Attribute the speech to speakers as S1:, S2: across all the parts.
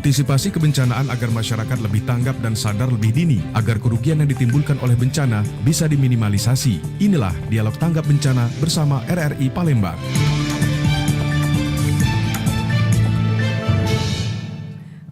S1: Antisipasi kebencanaan agar masyarakat lebih tanggap dan sadar lebih dini agar kerugian yang ditimbulkan oleh bencana bisa diminimalisasi. Inilah Dialog Tanggap Bencana bersama RRI Palembang.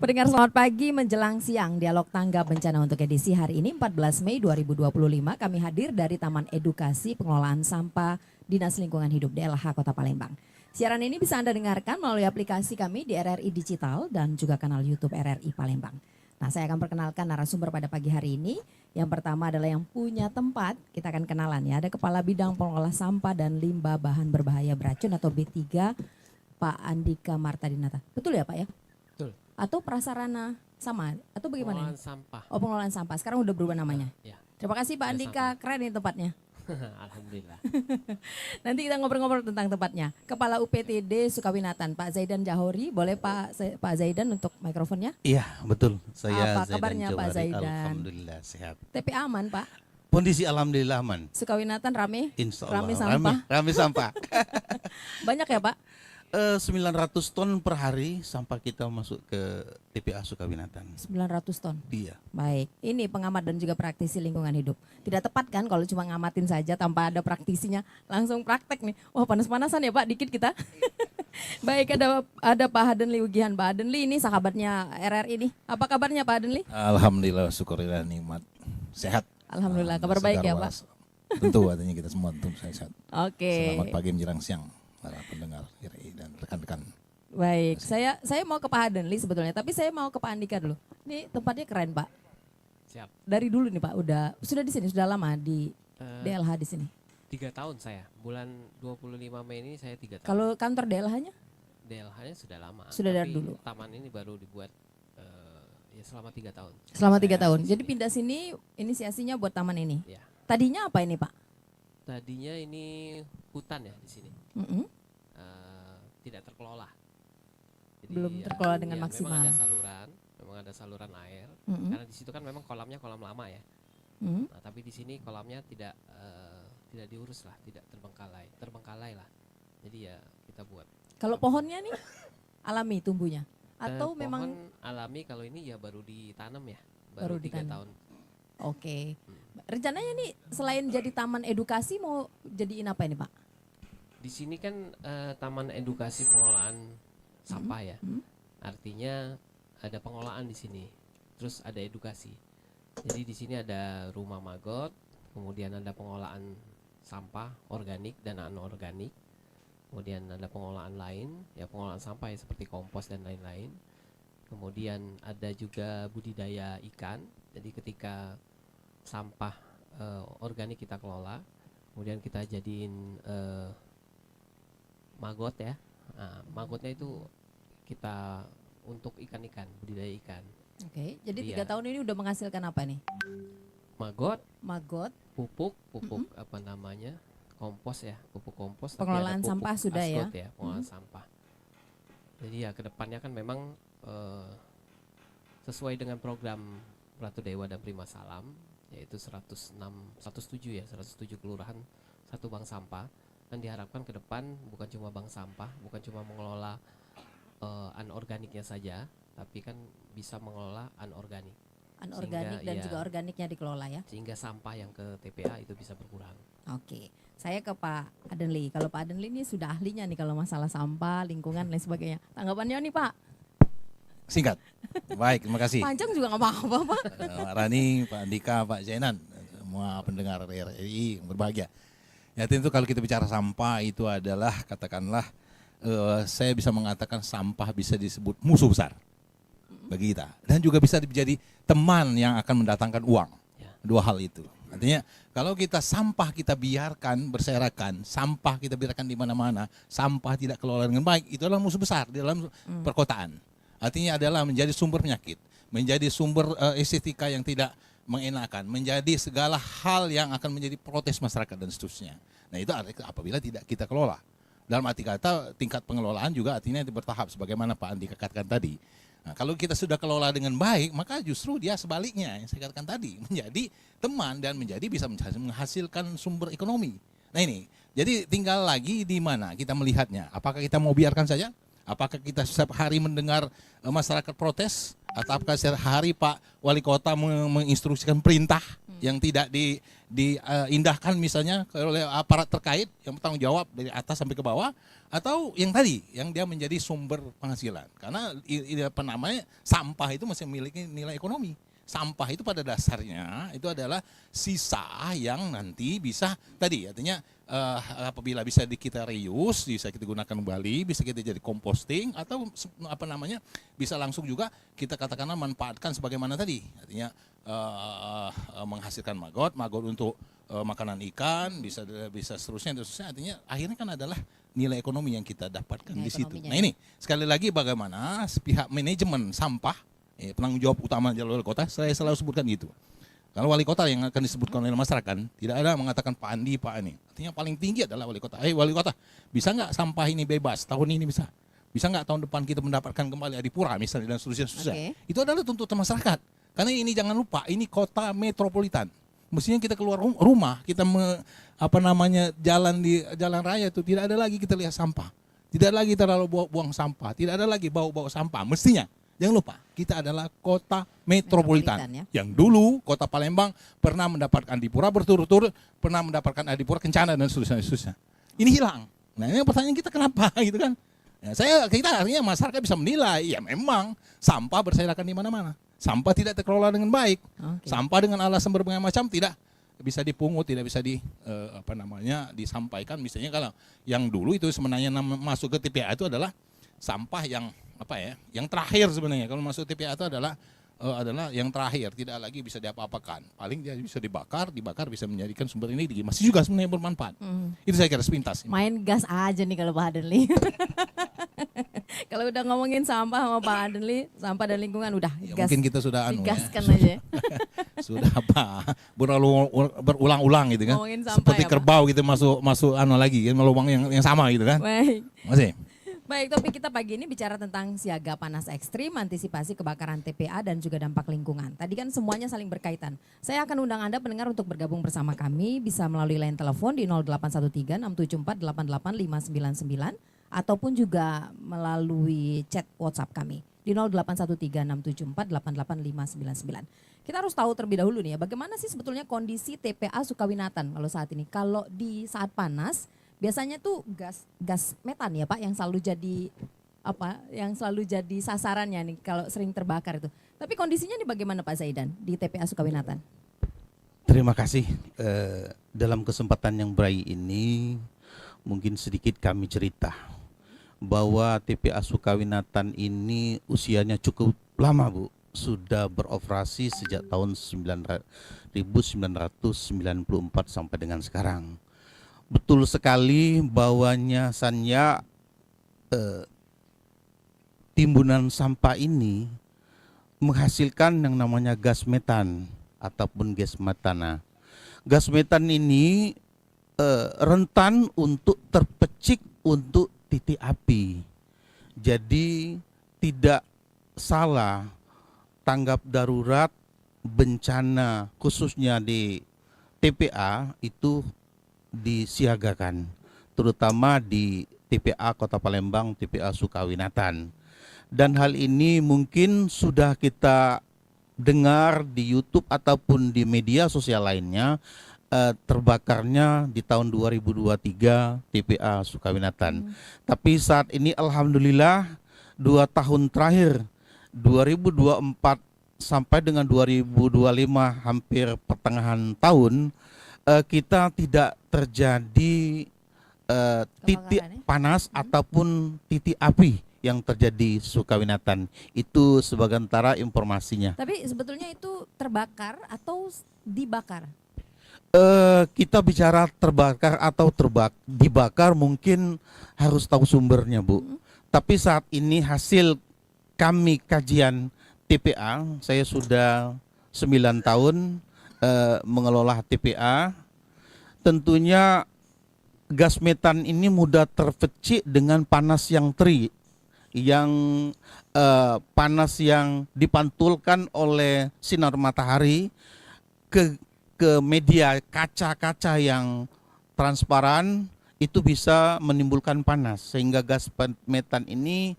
S2: Pendengar selamat pagi menjelang siang, Dialog Tanggap Bencana untuk edisi hari ini 14 Mei 2025 kami hadir dari Taman Edukasi Pengelolaan Sampah Dinas Lingkungan Hidup DLH Kota Palembang. Siaran ini bisa Anda dengarkan melalui aplikasi kami di RRI Digital dan juga kanal YouTube RRI Palembang. Nah, saya akan perkenalkan narasumber pada pagi hari ini. Yang pertama adalah yang punya tempat, kita akan kenalan ya. Ada Kepala Bidang Pengelola Sampah dan Limbah Bahan Berbahaya Beracun atau B3, Pak Andika Martadinata. Betul ya Pak ya?
S3: Betul.
S2: Atau prasarana sama atau bagaimana?
S3: Pengelolaan sampah.
S2: Oh, pengelolaan sampah. Sekarang udah berubah namanya.
S3: Ya.
S2: Terima kasih Pak Andika, keren ini tempatnya.
S3: Alhamdulillah.
S2: Nanti kita ngobrol-ngobrol tentang tempatnya. Kepala UPTD Sukawinatan, Pak Zaidan Jahori. Boleh Pak Zaidan untuk mikrofonnya?
S4: Iya, betul. Saya
S2: Apa kabarnya Pak
S4: Johari.
S2: Zaidan?
S4: Alhamdulillah sehat.
S2: TPA aman Pak?
S4: Kondisi alhamdulillah aman.
S2: Sukawinatan rame?
S4: Insya Allah.
S2: Rame sampah?
S4: Rame sampah.
S2: Banyak ya Pak?
S4: 900 ton per hari sampah kita masuk ke TPA Sukawinatan.
S2: 900 ton.
S4: Iya.
S2: Baik, ini pengamat dan juga praktisi lingkungan hidup. Tidak tepat kan kalau cuma ngamatin saja tanpa ada praktisinya, langsung praktek nih. Wah, panas-panasan ya Pak, dikit kita. Baik, ada Pak Hadenli Ugihan. Pak Hadenli ini sahabatnya RRI nih. Apa kabarnya Pak Hadenli?
S4: Alhamdulillah, syukurillah nikmat. Sehat.
S2: Alhamdulillah, kabar baik ya Pak.
S4: Tentu artinya kita semua tentu sehat.
S2: Oke.
S4: Selamat pagi menjelang siang para pendengar RRI dan rekan-rekan.
S2: Baik, saya mau ke Pak Hadenli sebetulnya, tapi saya mau ke Pak Andika dulu. Ini tempatnya keren Pak.
S3: Siap.
S2: Dari dulu nih Pak, sudah di sini, sudah lama di DLH di sini.
S3: 3 tahun saya. Bulan 25 Mei ini saya 3 tahun.
S2: Kalau kantor DLH-nya?
S3: DLH-nya sudah lama.
S2: Sudah dari
S3: tapi
S2: dulu.
S3: Taman ini baru dibuat ya selama 3 tahun.
S2: Selama 3
S3: Saya
S2: tahun.
S3: di
S2: Jadi
S3: sini.
S2: pindah sini inisiasinya buat taman ini.
S3: Ya.
S2: Tadinya apa ini Pak?
S3: Tadinya ini hutan ya di sini.
S2: Mm-mm.
S3: Tidak terkelola. Jadi,
S2: Belum terkelola dengan maksimal.
S3: Memang ada saluran air.
S2: Mm-mm.
S3: Karena di situ kan memang kolamnya kolam lama ya.
S2: Mm.
S3: Nah, tapi di sini kolamnya tidak diurus lah, tidak terbengkalai lah. Jadi ya kita buat.
S2: Kalau pohonnya nih alami tumbuhnya atau
S3: Pohon
S2: memang
S3: alami kalau ini ya baru ditanam ya,
S2: Baru
S3: 3
S2: ditanam.
S3: tahun.
S2: oke. Rencananya nih selain jadi taman edukasi mau jadiin apa ini Pak?
S3: Di sini kan taman edukasi pengelolaan sampah ya. Artinya ada pengelolaan di sini. Terus ada edukasi. Jadi di sini ada rumah magot, kemudian ada pengolahan sampah organik dan anorganik. Kemudian ada pengolahan lain, ya pengolahan sampah ya, seperti kompos dan lain-lain. Kemudian ada juga budidaya ikan. Jadi ketika sampah organik kita kelola, kemudian kita jadiin magot ya. Nah, magotnya itu kita untuk ikan-ikan, budidaya ikan.
S2: Oke. Jadi
S3: Iya.
S2: 3 tahun ini udah menghasilkan apa nih?
S3: Magot,
S2: Magot,
S3: pupuk apa namanya? Kompos ya, pupuk kompos. tapi
S2: Pengelolaan
S3: ada pupuk
S2: sampah sudah ya?
S3: asgot pengelolaan sampah. Jadi ya kedepannya kan memang sesuai dengan program Ratu Dewa dan Prima Salam, yaitu 107 kelurahan, 1 bank sampah. Dan diharapkan ke depan bukan cuma bank sampah, bukan cuma mengelola anorganiknya saja, tapi kan bisa mengelola anorganik.
S2: anorganik
S3: Sehingga,
S2: dan
S3: ya,
S2: juga organiknya dikelola ya.
S3: Sehingga sampah yang ke TPA itu bisa berkurang.
S2: Oke. Saya ke Pak Hadenli. Kalau Pak Hadenli ini sudah ahlinya nih kalau masalah sampah, lingkungan dan lain sebagainya. Tanggapannya nih Pak?
S4: Singkat. Baik, terima kasih.
S2: Panjang juga nggak apa-apa Pak.
S4: Pak Rani, Pak Andika, Pak Zainan, semua pendengar RRI yang berbahagia. Ya tentu kalau kita bicara sampah itu adalah katakanlah saya bisa mengatakan sampah bisa disebut musuh besar bagi kita dan juga bisa menjadi teman yang akan mendatangkan uang.
S3: Ya.
S4: 2 hal itu. Artinya kalau kita sampah kita biarkan berserakan, sampah kita biarkan di mana-mana, sampah tidak kelola dengan baik, itu adalah musuh besar di dalam perkotaan. Artinya adalah menjadi sumber penyakit, menjadi sumber estetika yang tidak mengenakan, menjadi segala hal yang akan menjadi protes masyarakat dan seterusnya. Nah itu apabila tidak kita kelola. Dalam arti kata tingkat pengelolaan juga artinya bertahap sebagaimana Pak Andi katakan tadi. Nah, kalau kita sudah kelola dengan baik, maka justru dia sebaliknya yang saya katakan tadi, menjadi teman dan menjadi bisa menghasilkan sumber ekonomi. Nah ini, jadi tinggal lagi di mana kita melihatnya. Apakah kita mau biarkan saja Apakah kita setiap hari mendengar masyarakat protes, atau apakah setiap hari Pak Wali Kota menginstruksikan perintah yang tidak diindahkan misalnya oleh aparat terkait yang bertanggung jawab dari atas sampai ke bawah, atau yang tadi yang dia menjadi sumber penghasilan. Karena apa namanya, sampah itu masih memiliki nilai ekonomi. Sampah itu pada dasarnya itu adalah sisa yang nanti bisa tadi artinya apabila bisa kita reuse, bisa kita gunakan kembali, bisa kita jadi composting, atau apa namanya bisa langsung juga kita katakanlah manfaatkan sebagaimana tadi artinya menghasilkan maggot untuk makanan ikan, bisa seterusnya. Artinya akhirnya kan adalah nilai ekonomi yang kita dapatkan di situ. Nah ini sekali lagi bagaimana pihak manajemen sampah, penanggung jawab utama jalur wali kota, saya selalu sebutkan gitu. Kalau wali kota yang akan disebutkan oleh masyarakat, tidak ada mengatakan Pak Andi, Pak Ani. Artinya paling tinggi adalah wali kota. Wali kota, bisa nggak sampah ini bebas tahun ini bisa? Bisa nggak tahun depan kita mendapatkan kembali adipura misalnya dan seterusnya.
S2: Okay.
S4: Itu adalah tuntutan masyarakat. Karena ini jangan lupa, ini kota metropolitan. Mestinya kita keluar rumah, kita jalan di jalan raya itu tidak ada lagi kita lihat sampah. Tidak lagi terlalu buang sampah, tidak ada lagi bau sampah. Mestinya jangan lupa, kita adalah kota metropolitan.
S2: Ya.
S4: Yang dulu kota Palembang pernah mendapatkan adipura berturut-turut, pernah mendapatkan adipura kencana dan seterusnya. Ini hilang. Nah, ini pertanyaan kita kenapa gitu kan? Ya, kita artinya masyarakat bisa menilai, ya memang sampah berserakan di mana-mana. Sampah tidak terkelola dengan baik. Okay. Sampah dengan alasan berbagai macam tidak bisa dipungut, tidak bisa disampaikan. Misalnya kalau yang dulu itu sebenarnya masuk ke TPA itu adalah sampah yang yang terakhir sebenarnya. Kalau masuk TPA itu adalah yang terakhir, tidak lagi bisa diapa-apakan. Paling dia bisa dibakar bisa menjadikan sumber energi. Masih juga sebenarnya bermanfaat. Itu saya kira sepintas.
S2: Main gas aja nih kalau Pak Adenli. Kalau udah ngomongin sampah sama Pak Adenli, sampah dan lingkungan udah
S4: ya,
S2: gas.
S4: mungkin kita sudah
S2: digaskan aja.
S4: Sudah berulang-ulang gitu kan. Seperti kerbau gitu masuk lagi kan, lubang yang sama gitu kan.
S2: Baik.
S4: Masih.
S2: Baik, topik kita pagi ini bicara tentang siaga panas ekstrim, antisipasi kebakaran TPA dan juga dampak lingkungan. Tadi kan semuanya saling berkaitan. Saya akan undang Anda pendengar untuk bergabung bersama kami, bisa melalui line telepon di 0813-674-88599 ataupun juga melalui chat WhatsApp kami di 0813-674-88599. Kita harus tahu terlebih dahulu nih ya, bagaimana sih sebetulnya kondisi TPA Sukawinatan kalau saat ini. Kalau di saat panas, biasanya tuh gas metan ya Pak yang selalu jadi sasarannya nih kalau sering terbakar itu. Tapi kondisinya nih bagaimana Pak Zaidan di TPA Sukawinatan?
S5: Terima kasih. Dalam kesempatan yang baik ini mungkin sedikit kami cerita bahwa TPA Sukawinatan ini usianya cukup lama Bu. Sudah beroperasi sejak tahun 1994 sampai dengan sekarang. Betul sekali bahwanya timbunan sampah ini menghasilkan yang namanya gas metan ataupun gas metana. Gas metan ini rentan untuk terpecik untuk titik api. Jadi tidak salah tanggap darurat bencana khususnya di TPA itu disiagakan, terutama di TPA Kota Palembang, TPA Sukawinatan. Dan hal ini mungkin sudah kita dengar di YouTube ataupun di media sosial lainnya, terbakarnya di tahun 2023 TPA Sukawinatan. Tapi saat ini alhamdulillah 2 tahun terakhir 2024 sampai dengan 2025 hampir pertengahan tahun kita tidak terjadi titik panas ataupun titik api yang terjadi Sukawinatan. Itu sebagai antara informasinya.
S2: Tapi sebetulnya itu terbakar atau dibakar?
S5: Kita bicara terbakar atau dibakar mungkin harus tahu sumbernya Bu. Tapi saat ini hasil kami kajian TPA, saya sudah 9 tahun mengelola TPA. Tentunya gas metan ini mudah terpecik dengan panas yang terik, yang panas yang dipantulkan oleh sinar matahari ke media kaca-kaca yang transparan, itu bisa menimbulkan panas sehingga gas metan ini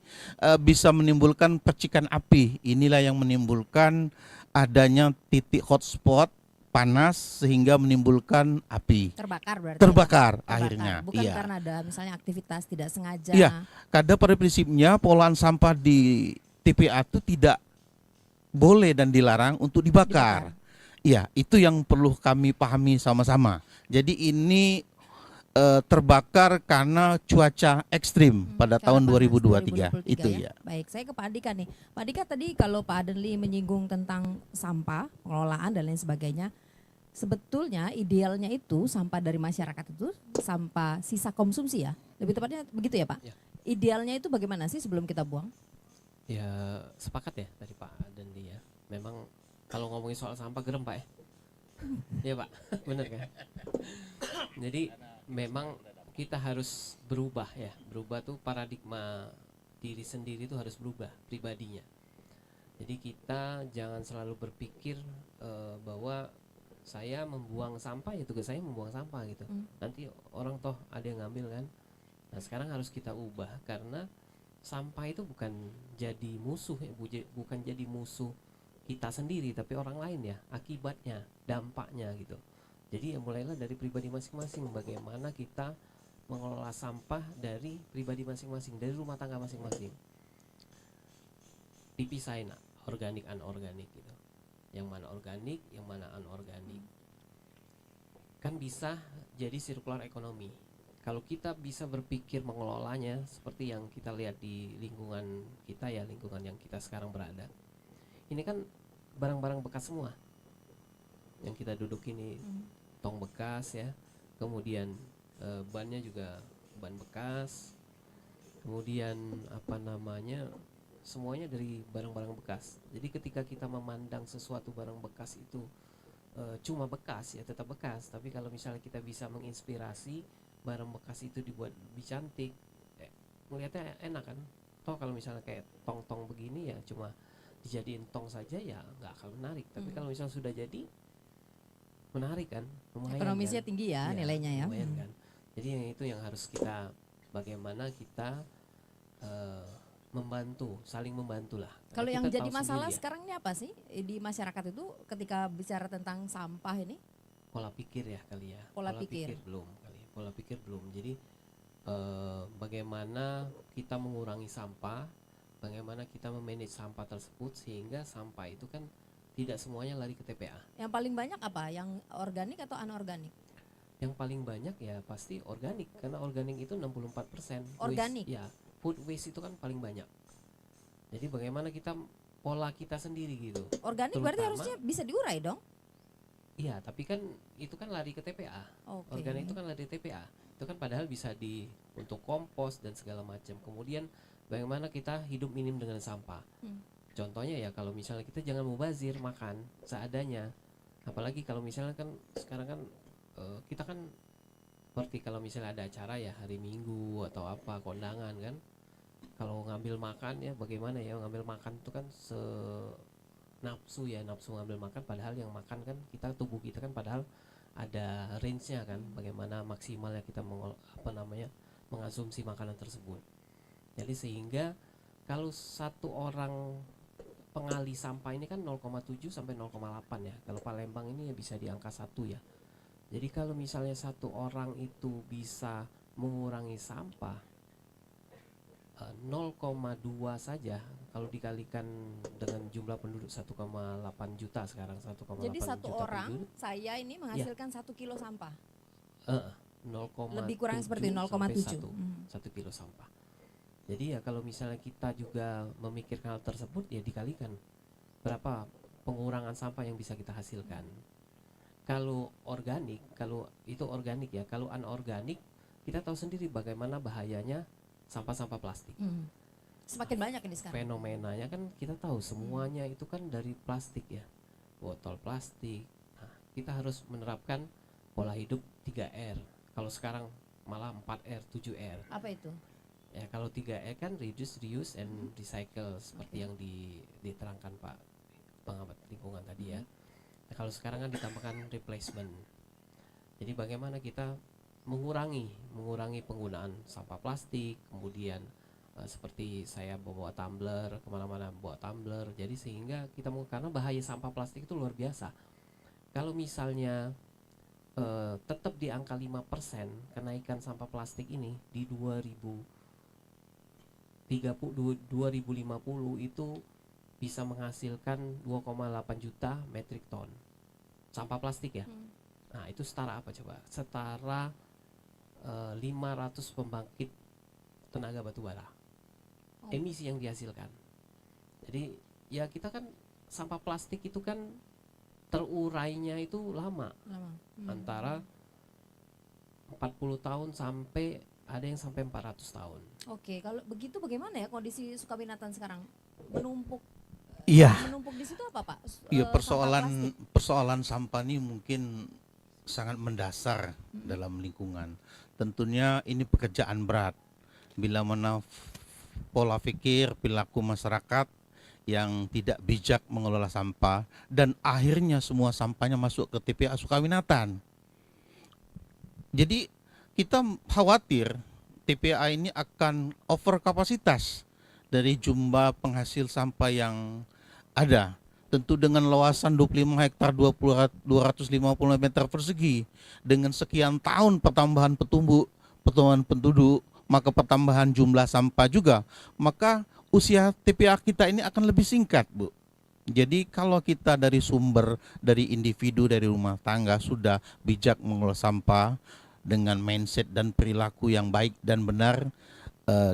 S5: bisa menimbulkan percikan api. Inilah yang menimbulkan adanya titik hotspot panas sehingga menimbulkan api.
S2: Terbakar berarti.
S5: Terbakar
S2: ya?
S5: akhirnya.
S2: Bukan
S5: Iya.
S2: karena ada misalnya aktivitas tidak sengaja.
S5: Iya, karena pada prinsipnya pengolahan sampah di TPA itu tidak boleh dan dilarang untuk dibakar. Iya, itu yang perlu kami pahami sama-sama. Jadi ini terbakar karena cuaca ekstrim pada tahun
S2: Karena panas
S5: 2023. Itu ya.
S2: Baik, saya ke Pak Andika nih. Pak Andika tadi kalau Pak Adenli menyinggung tentang sampah, pengelolaan dan lain sebagainya, sebetulnya idealnya itu sampah dari masyarakat itu sampah sisa konsumsi ya. Lebih tepatnya begitu ya Pak?
S3: Ya.
S2: Idealnya itu bagaimana sih sebelum kita buang?
S3: Ya sepakat ya tadi Pak Dendi ya. Memang kalau ngomongin soal sampah gerem Pak ya. Iya Pak, bener kan? Jadi memang kita harus berubah ya. Berubah tuh paradigma diri sendiri tuh harus berubah pribadinya. Jadi kita jangan selalu berpikir bahwa saya membuang sampah ya tugas saya membuang sampah gitu. Nanti orang toh ada yang ngambil kan. Nah sekarang harus kita ubah karena sampah itu bukan jadi musuh ya, bukan jadi musuh kita sendiri tapi orang lain ya, akibatnya, dampaknya gitu. Jadi ya mulailah dari pribadi masing-masing, bagaimana kita mengelola sampah dari pribadi masing-masing, dari rumah tangga masing-masing. Dipisahin organik anorganik gitu. Yang mana organik, yang mana anorganik. Kan bisa jadi circular ekonomi. Kalau kita bisa berpikir mengelolanya seperti yang kita lihat di lingkungan kita ya, lingkungan yang kita sekarang berada. Ini kan barang-barang bekas semua. Yang kita duduk ini tong bekas ya. Kemudian bannya juga ban bekas. Kemudian semuanya dari barang-barang bekas. Jadi ketika kita memandang sesuatu barang bekas itu cuma bekas ya tetap bekas, tapi kalau misalnya kita bisa menginspirasi barang bekas itu dibuat lebih cantik, melihatnya enak kan. Toh kalau misalnya kayak tong-tong begini ya cuma dijadiin tong saja ya nggak akan menarik. Tapi kalau misalnya sudah jadi menarik kan, lumayan
S2: Ekonomisnya
S3: kan?
S2: tinggi ya, nilainya ya.
S3: Lumayan kan. Jadi yang itu yang harus kita bagaimana kita membantu, saling membantu lah.
S2: Kalau
S3: Karena
S2: yang
S3: kita
S2: jadi
S3: tahu
S2: masalah
S3: sendiri ya,
S2: sekarang ini apa sih di masyarakat itu ketika bicara tentang sampah ini?
S3: pola pikir ya kali ya.
S2: Pola pikir.
S3: belum kali. Pola pikir belum. Jadi bagaimana kita mengurangi sampah, bagaimana kita memanage sampah tersebut sehingga sampah itu kan tidak semuanya lari ke TPA.
S2: Yang paling banyak apa? Yang organik atau anorganik?
S3: Yang paling banyak ya pasti organik karena organik itu 64%.
S2: Organik?
S3: Ya, food waste itu kan paling banyak. Jadi bagaimana kita pola kita sendiri gitu.
S2: Organik berarti
S3: Terutama-
S2: harusnya bisa diurai dong?
S3: Iya, tapi kan itu kan lari ke TPA.
S2: Oke.
S3: Organik itu kan lari ke TPA. Itu kan padahal bisa untuk kompos dan segala macam. Kemudian bagaimana kita hidup minim dengan sampah. Contohnya ya kalau misalnya kita jangan mubazir makan seadanya. Apalagi kalau misalnya kan sekarang kan kita kan seperti kalau misalnya ada acara ya hari Minggu atau apa kondangan kan. Kalau ngambil makan ya bagaimana ya ngambil makan itu kan nafsu ngambil makan padahal yang makan kan tubuh kita kan padahal ada range-nya kan bagaimana maksimalnya kita mengonsumsi makanan tersebut. Jadi sehingga kalau satu orang pengali sampah ini kan 0,7 sampai 0,8 ya. Kalau Palembang ini ya bisa di angka 1 ya. Jadi kalau misalnya satu orang itu bisa mengurangi sampah 0,2 saja kalau dikalikan dengan jumlah penduduk 1,8 juta sekarang 1,8
S2: Jadi satu
S3: juta
S2: orang
S3: penduduk,
S2: saya ini menghasilkan 1 kilo sampah.
S3: 0,7
S2: Lebih kurang seperti 0,7.
S3: 1 kilo sampah. Jadi ya kalau misalnya kita juga memikirkan hal tersebut ya dikalikan berapa pengurangan sampah yang bisa kita hasilkan. Kalau organik, kalau itu organik ya, kalau anorganik kita tahu sendiri bagaimana bahayanya sampah-sampah plastik.
S2: Semakin banyak ini sekarang.
S3: Fenomenanya kan kita tahu semuanya itu kan dari plastik ya, botol plastik. Nah, kita harus menerapkan pola hidup 3R. Kalau sekarang malah 4R, 7R.
S2: Apa itu?
S3: Ya kalau 3R kan reduce, reuse, and recycle seperti yang diterangkan Pak pengamat lingkungan tadi ya. Nah, kalau sekarang kan ditambahkan replacement. Jadi bagaimana kita mengurangi penggunaan sampah plastik, kemudian seperti saya bawa tumbler kemana-mana bawa tumbler, jadi sehingga kita karena bahaya sampah plastik itu luar biasa. Kalau misalnya tetap di angka 5% kenaikan sampah plastik ini di 2050 itu bisa menghasilkan 2,8 juta metrik ton sampah plastik ya. Nah itu setara apa coba? Setara 500 pembangkit tenaga batubara emisi yang dihasilkan. Jadi ya kita kan sampah plastik itu kan terurainya itu lama. Antara 40 tahun sampai ada yang sampai 400 tahun.
S2: Oke, kalau begitu bagaimana ya kondisi Sukawinatan sekarang? Menumpuk
S5: Iya.
S2: menumpuk di situ apa, Pak?
S5: Iya,
S2: Sampah plastik.
S5: persoalan sampah ini mungkin sangat mendasar dalam lingkungan. Tentunya ini pekerjaan berat. Bila mana pola pikir perilaku masyarakat yang tidak bijak mengelola sampah dan akhirnya semua sampahnya masuk ke TPA Sukawinatan. Jadi kita khawatir TPA ini akan over kapasitas dari jumlah penghasil sampah yang ada. Tentu dengan luasan 25 hektar 250 meter persegi dengan sekian tahun pertambahan penduduk, maka pertambahan jumlah sampah juga, maka usia TPA kita ini akan lebih singkat, Bu. Jadi kalau kita dari sumber, dari individu, dari rumah tangga sudah bijak mengelola sampah dengan mindset dan perilaku yang baik dan benar,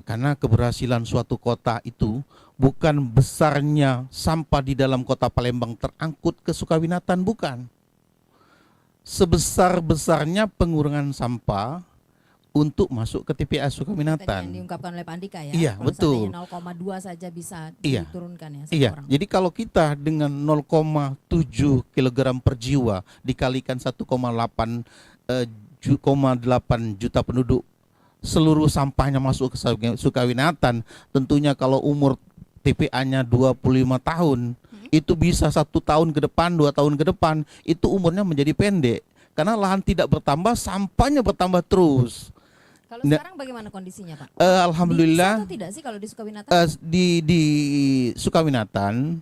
S5: karena keberhasilan suatu kota itu bukan besarnya sampah di dalam kota Palembang terangkut ke Sukawinatan, bukan. Sebesar-besarnya pengurangan sampah untuk masuk ke TPA
S2: Tadi
S5: Sukawinatan.
S2: yang diungkapkan oleh Pak Andika ya.
S5: Iya,
S2: kalau
S5: betul.
S2: seandainya 0,2 saja bisa
S5: Iya.
S2: diturunkan ya satu
S5: Iya,
S2: orang.
S5: jadi kalau kita dengan 0,7 kg per jiwa dikalikan 1,8 juta penduduk, seluruh sampahnya masuk ke Sukawinatan, tentunya kalau umur TPA-nya 25 tahun, itu bisa 1 tahun ke depan, 2 tahun ke depan, itu umurnya menjadi pendek. Karena lahan tidak bertambah, sampahnya bertambah terus.
S2: Kalau
S5: Nggak-
S2: sekarang bagaimana kondisinya, Pak?
S5: Alhamdulillah.
S2: Bisa atau tidak sih kalau di Sukawinatan?
S5: Di Sukawinatan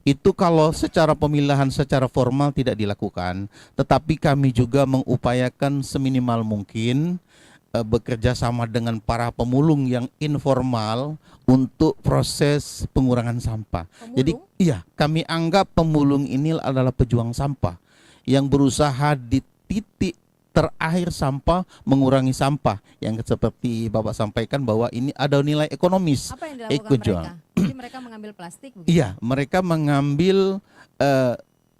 S5: itu kalau secara pemilahan secara formal tidak dilakukan, tetapi kami juga mengupayakan seminimal mungkin bekerja sama dengan para pemulung yang informal untuk proses pengurangan sampah. Jadi
S2: Pemulung?
S5: iya, kami anggap pemulung ini adalah pejuang sampah yang berusaha di titik terakhir sampah mengurangi sampah, yang seperti Bapak sampaikan bahwa ini ada nilai ekonomis.
S2: Apa yang dilakukan
S5: Ekojuang.
S2: mereka? Jadi mereka mengambil plastik begitu?
S5: Iya, mereka mengambil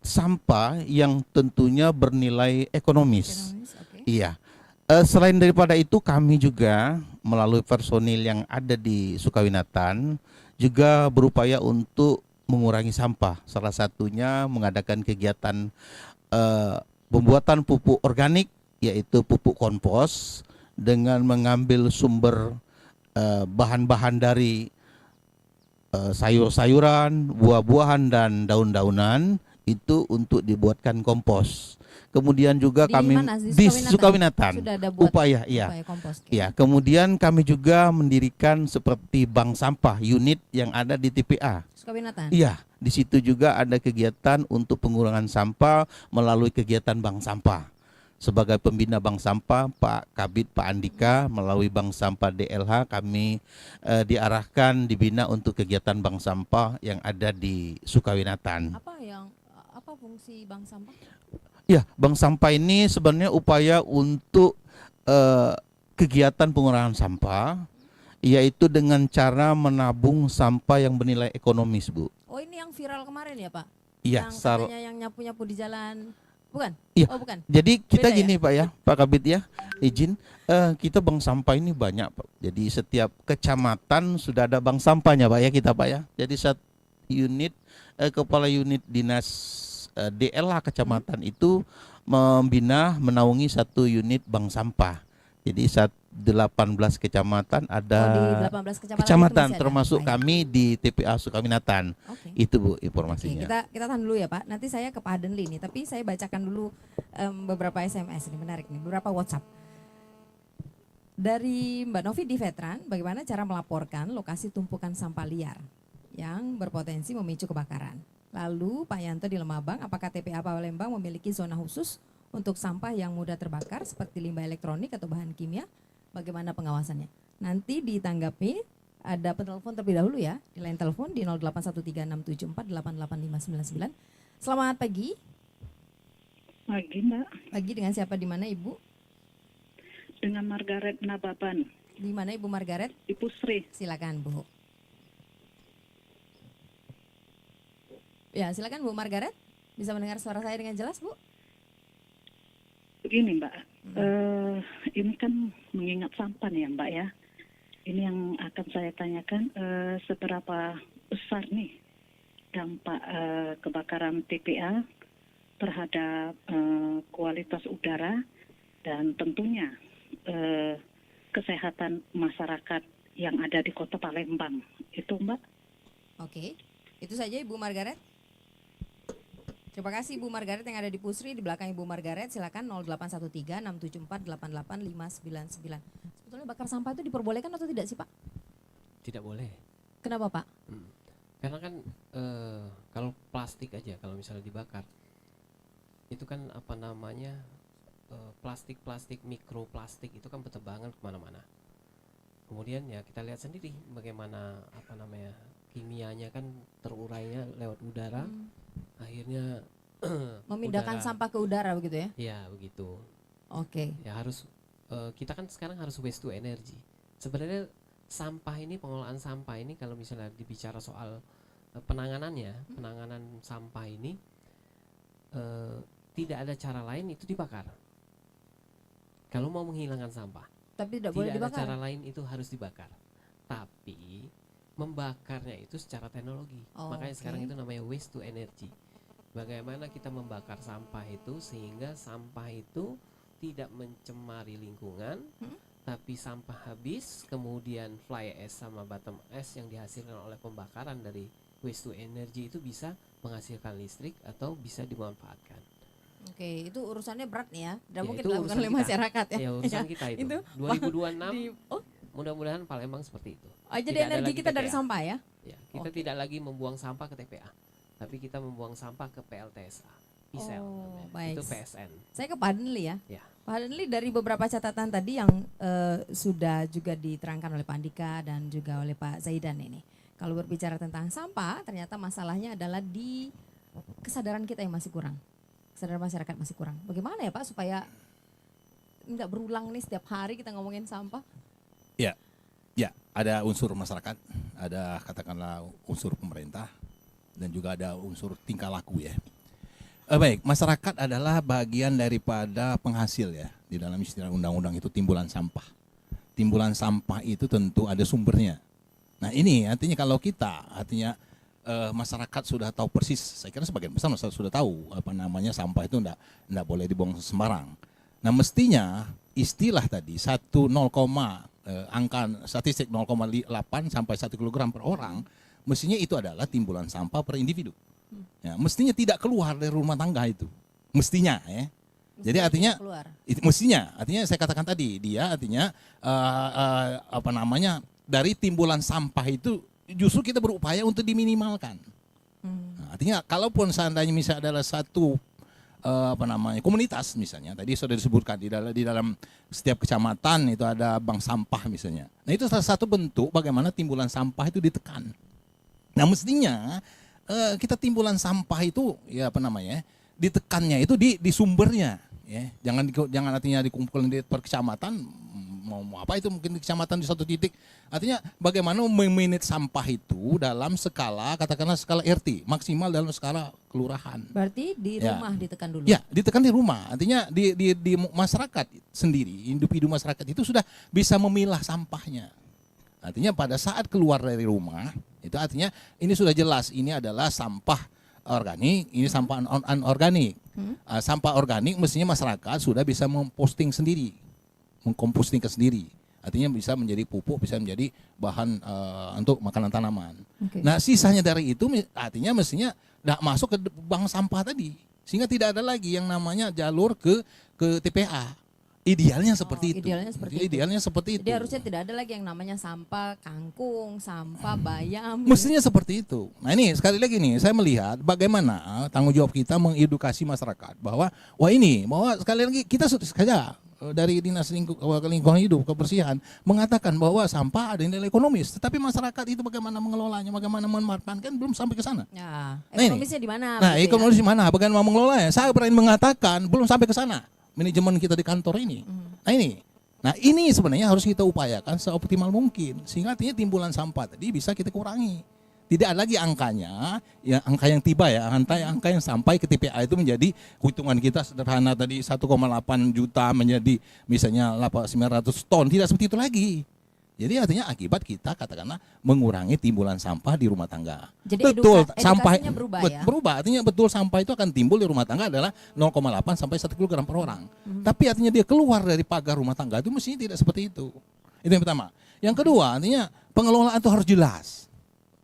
S5: sampah yang tentunya bernilai ekonomis.
S2: Ekonomis, oke.
S5: Iya. Selain daripada itu kami juga melalui personil yang ada di Sukawinatan juga berupaya untuk mengurangi sampah. Salah satunya mengadakan kegiatan pembuatan pupuk organik, yaitu pupuk kompos dengan mengambil sumber bahan-bahan dari sayur-sayuran, buah-buahan dan daun-daunan itu untuk dibuatkan kompos. Kemudian juga
S2: Di
S5: kami
S2: mana? Di
S5: di
S2: Sukawinatan?
S5: Sukawinatan
S2: Sudah ada buat
S5: upaya, iya.
S2: upaya kompos.
S5: Ya, kemudian kami juga mendirikan seperti bank sampah unit yang ada di TPA.
S2: Sukawinatan.
S5: Iya, di situ juga ada kegiatan untuk pengurangan sampah melalui kegiatan bank sampah. Sebagai pembina bank sampah, Pak Kabid, Pak Andika melalui bank sampah DLH kami diarahkan dibina untuk kegiatan bank sampah yang ada di Sukawinatan.
S2: Apa fungsi bank sampah?
S5: Ya, bank sampah ini sebenarnya upaya untuk kegiatan pengurangan sampah, yaitu dengan cara menabung sampah yang bernilai ekonomis, Bu.
S2: Oh, ini yang viral kemarin ya, Pak?
S5: Iya,
S2: Yang katanya yang nyapu-nyapu di jalan. Bukan?
S5: Iya.
S2: Oh, bukan.
S5: Jadi kita
S2: Beda ya?
S5: gini Pak ya, Pak Kabid ya, izin, kita bank sampah ini banyak Pak. Jadi setiap kecamatan sudah ada bank sampahnya Pak ya kita Pak ya. Jadi satu unit, kepala unit dinas DLH kecamatan itu menaungi satu unit bank sampah. Jadi 18 kecamatan ada
S2: Oh, di 18 kecamatan, itu
S5: kecamatan
S2: masih ada?
S5: termasuk
S2: Baik.
S5: kami di TPA Sukawinatan.
S2: Oke.
S5: Itu Bu
S2: Oke,
S5: informasinya.
S2: kita tahan dulu ya Pak. Nanti saya ke Pak Adenli nih, tapi saya bacakan dulu beberapa SMS ini menarik nih, beberapa WhatsApp. Dari Mbak Novi di Veteran, bagaimana cara melaporkan lokasi tumpukan sampah liar yang berpotensi memicu kebakaran? Lalu Pak Yanto di Lemabang, apakah TPA Palembang memiliki zona khusus untuk sampah yang mudah terbakar seperti limbah elektronik atau bahan kimia? Bagaimana pengawasannya? Nanti ditanggapi, ada penelpon terlebih dahulu ya, di line telepon di 081367488599. Selamat pagi.
S6: Pagi Mbak,
S2: Pagi, dengan siapa, di mana Ibu?
S6: dengan Margaret Nababan,
S2: Di mana Ibu Margaret?
S6: di Pusri.
S2: Silakan Bu. Ya, silakan Bu Margaret. Bisa mendengar suara saya dengan jelas, Bu?
S6: Begini Mbak, ini kan mengingat sampah nih ya Mbak ya. Ini yang akan saya tanyakan, seberapa besar nih dampak kebakaran TPA terhadap kualitas udara dan tentunya kesehatan masyarakat yang ada di Kota Palembang. Itu Mbak.
S2: Oke. Itu saja Ibu Margaret. Terima kasih Ibu Margaret yang ada di Pusri. Di belakang Ibu Margaret silakan 081367488599. Sebetulnya bakar sampah itu diperbolehkan atau tidak sih Pak?
S3: Tidak boleh.
S2: Kenapa Pak?
S3: Karena kan kalau plastik aja kalau misalnya dibakar itu kan apa namanya plastik mikroplastik itu kan berterbangan kemana-mana. Kemudian ya kita lihat sendiri bagaimana apa namanya kimianya kan terurainya lewat udara, akhirnya
S2: Memindahkan
S3: udara.
S2: sampah ke udara begitu ya?
S3: Ya begitu.
S2: Oke.
S3: Ya harus kita kan sekarang harus waste to energy. Sebenarnya sampah ini pengelolaan sampah ini kalau misalnya dibicara soal penanganannya, penanganan sampah ini tidak ada cara lain itu dibakar. Kalau mau menghilangkan sampah,
S2: Tapi tidak boleh
S3: tidak ada
S2: dibakar.
S3: cara lain itu harus dibakar. Tapi membakarnya itu secara teknologi.
S2: Oh,
S3: Makanya
S2: oke.
S3: sekarang itu namanya waste to energy. Bagaimana kita membakar sampah itu sehingga sampah itu tidak mencemari lingkungan, tapi sampah habis, kemudian fly ash sama bottom ash yang dihasilkan oleh pembakaran dari waste to energy itu bisa menghasilkan listrik atau bisa dimanfaatkan.
S2: Oke, itu urusannya berat nih ya. Tidak
S3: Ya,
S2: mungkin
S3: itu
S2: dilakukan
S3: urusan
S2: oleh
S3: kita.
S2: masyarakat ya.
S3: Ya urusan
S2: Ya,
S3: kita itu.
S2: itu
S3: 2026
S2: oh,
S3: mudah-mudahan Palembang seperti itu.
S2: jadi
S3: Tidak ada
S2: energi
S3: lagi
S2: kita dari
S3: TPA.
S2: sampah ya?
S3: Ya, kita
S2: Oke.
S3: tidak lagi membuang sampah ke TPA, tapi kita membuang sampah ke PLTSA, PISEL,
S2: Oh,
S3: namanya.
S2: baik.
S3: Itu PSN.
S2: Saya ke Pak Denli ya.
S3: Ya.
S2: Pak Denli, dari beberapa catatan tadi yang sudah juga diterangkan oleh Pak Andika dan juga oleh Pak Zaidan ini. Kalau berbicara tentang sampah, ternyata masalahnya adalah di kesadaran kita yang masih kurang. Kesadaran masyarakat masih kurang. Bagaimana ya Pak supaya nggak berulang nih setiap hari kita ngomongin sampah?
S4: Ya, ada unsur masyarakat, ada katakanlah unsur pemerintah, dan juga ada unsur tingkah laku ya. Baik, masyarakat adalah bagian daripada penghasil ya. Di dalam istilah undang-undang itu timbulan sampah. Timbulan sampah itu tentu ada sumbernya. Nah ini artinya kalau kita, artinya masyarakat sudah tahu persis, saya kira sebagian besar masyarakat sudah tahu apa namanya sampah itu enggak boleh dibuang sembarang. Nah mestinya istilah tadi 1,0, angka statistik 0,8 sampai 1 kilogram per orang, mestinya itu adalah timbulan sampah per individu. Ya, mestinya tidak keluar dari rumah tangga itu. Mestinya ya. Jadi
S2: Mestinya
S4: artinya
S2: tidak keluar.
S4: itu mestinya, artinya saya katakan tadi dia artinya apa namanya dari timbulan sampah itu justru kita berupaya untuk diminimalkan. Nah, artinya kalaupun seandainya misalnya adalah satu apa namanya komunitas misalnya tadi sudah disebutkan di dalam setiap kecamatan itu ada bank sampah misalnya. Nah itu salah satu bentuk bagaimana timbulan sampah itu ditekan. Nah mestinya kita timbulan sampah itu ya apa namanya ditekannya itu di sumbernya ya. Jangan artinya dikumpulkan di per kecamatan mau apa itu mungkin di kecamatan di satu titik. Artinya bagaimana memanage sampah itu dalam skala katakanlah skala RT, maksimal dalam skala kelurahan.
S2: Berarti di
S4: Ya.
S2: rumah ditekan dulu.
S4: Ya, ditekan di rumah. Artinya di masyarakat sendiri, individu masyarakat itu sudah bisa memilah sampahnya. Artinya pada saat keluar dari rumah, itu artinya ini sudah jelas ini adalah sampah organik, ini sampah anorganik. Sampah organik mestinya masyarakat sudah bisa memposting sendiri, mengkompostingkan sendiri. Artinya bisa menjadi pupuk, bisa menjadi bahan untuk makanan tanaman.
S2: Oke.
S4: Nah sisanya dari itu artinya mestinya tidak masuk ke bank sampah tadi. Sehingga tidak ada lagi yang namanya jalur ke TPA. Idealnya seperti itu.
S2: Idealnya seperti itu.
S4: Idealnya seperti itu.
S2: Jadi harusnya tidak ada lagi yang namanya sampah kangkung, sampah bayam.
S4: Mestinya seperti itu. Nah ini sekali lagi nih, saya melihat bagaimana tanggung jawab kita mengedukasi masyarakat bahwa bahwa sekali lagi kita saja dari Dinas Lingkungan Hidup Kebersihan mengatakan bahwa sampah ada nilai ekonomis, tetapi masyarakat itu bagaimana mengelolanya, bagaimana memanfaatkan belum sampai ke sana.
S2: Ya,
S4: Nah, ini.
S2: ekonomisnya di mana?
S4: Nah,
S2: begitu ya?
S4: ekonomis di mana? Bagaimana mengelolanya? Saya berani mengatakan belum sampai ke sana. Manajemen kita di kantor ini. Nah ini sebenarnya harus kita upayakan seoptimal mungkin sehingga artinya timbulan sampah tadi bisa kita kurangi. Tidak ada lagi angkanya, ya angka yang tiba ya, angka yang sampai ke TPA itu menjadi hitungan kita sederhana tadi 1,8 juta menjadi misalnya 900 ton, tidak seperti itu lagi. Jadi artinya akibat kita katakanlah mengurangi timbulan sampah di rumah tangga.
S2: Jadi
S4: betul, sampah
S2: edukasinya berubah ya?
S4: berubah. Artinya betul sampah itu akan timbul di rumah tangga adalah 0,8 sampai 1 kg per orang. Tapi artinya dia keluar dari pagar rumah tangga itu mestinya tidak seperti itu. Itu yang pertama. Yang kedua, artinya pengelolaan itu harus jelas.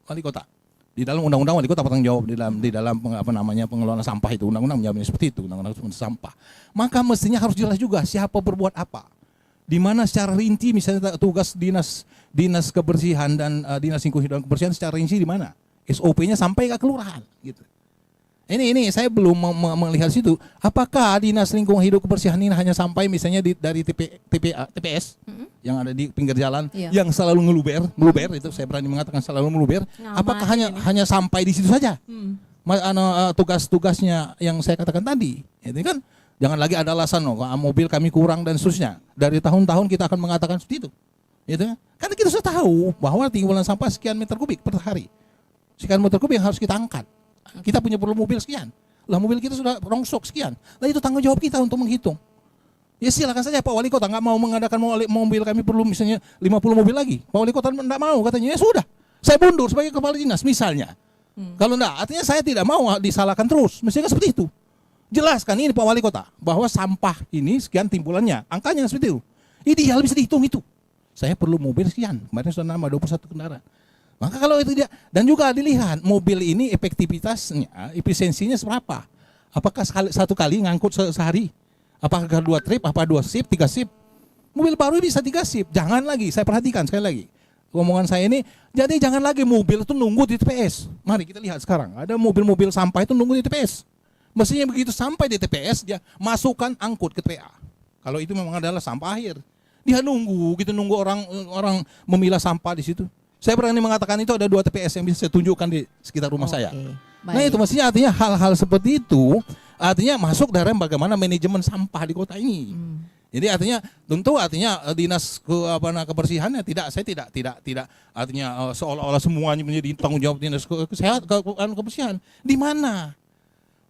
S4: Wali kota. Di dalam undang-undang wali kota bertanggung jawab di dalam pengelolaan sampah itu, undang-undang menjawabnya seperti itu, undang-undang sampah. Maka mestinya harus jelas juga siapa berbuat apa. Di mana secara rinci misalnya tugas dinas kebersihan dan dinas lingkungan hidup dan kebersihan secara rinci di mana SOP-nya sampai ke kelurahan gitu. Ini saya belum melihat situ. Apakah dinas lingkungan hidup kebersihan ini hanya sampai misalnya dari TPS yang ada di pinggir jalan yang selalu meluber itu saya berani mengatakan selalu meluber. Apakah hanya sampai di situ saja? Tugas-tugasnya yang saya katakan tadi, itu kan. Jangan lagi ada alasan mobil kami kurang dan seterusnya. Dari tahun-tahun kita akan mengatakan seperti itu. Gitu kan? Karena kita sudah tahu bahwa timbulan sampah sekian meter kubik per hari. Sekian meter kubik yang harus kita angkat. Kita punya perlu mobil sekian. Lah mobil kita sudah rongsok sekian. Lah itu tanggung jawab kita untuk menghitung. Ya silakan saja Pak Wali Kota nggak mau mengadakan mobil kami perlu misalnya 50 mobil lagi. Pak Wali Kota enggak mau katanya. Ya sudah. Saya mundur sebagai kepala dinas misalnya. Kalau enggak, artinya saya tidak mau disalahkan terus. Mestinya seperti itu. Jelaskan ini Pak Wali Kota bahwa sampah ini sekian timbulannya, angkanya seperti itu. Ideal bisa dihitung itu. Saya perlu mobil sekian, kemarin sudah nambah 21 kendaraan. Maka kalau itu dia dan juga dilihat mobil ini efektivitasnya, efisiensinya seberapa? Apakah satu kali ngangkut sehari? Apakah 2 trip, apa 2 sip, 3 sip? Mobil baru bisa 3 sip. Jangan lagi, saya perhatikan sekali lagi. Omongan saya ini, jadi jangan lagi mobil itu nunggu di TPS. Mari kita lihat sekarang, ada mobil-mobil sampah itu nunggu di TPS. Mestinya begitu sampai di TPS dia masukkan angkut ke TPA. Kalau itu memang adalah sampah akhir. Dia nunggu orang memilah sampah di situ. Saya berani mengatakan itu ada 2 TPS yang bisa saya tunjukkan di sekitar rumah saya. Nah itu mestinya artinya hal-hal seperti itu artinya masuk dalam bagaimana manajemen sampah di kota ini. Jadi artinya tentu artinya dinas kebersihannya saya tidak artinya seolah-olah semuanya menjadi tanggung jawab dinas kebersihan. Di mana?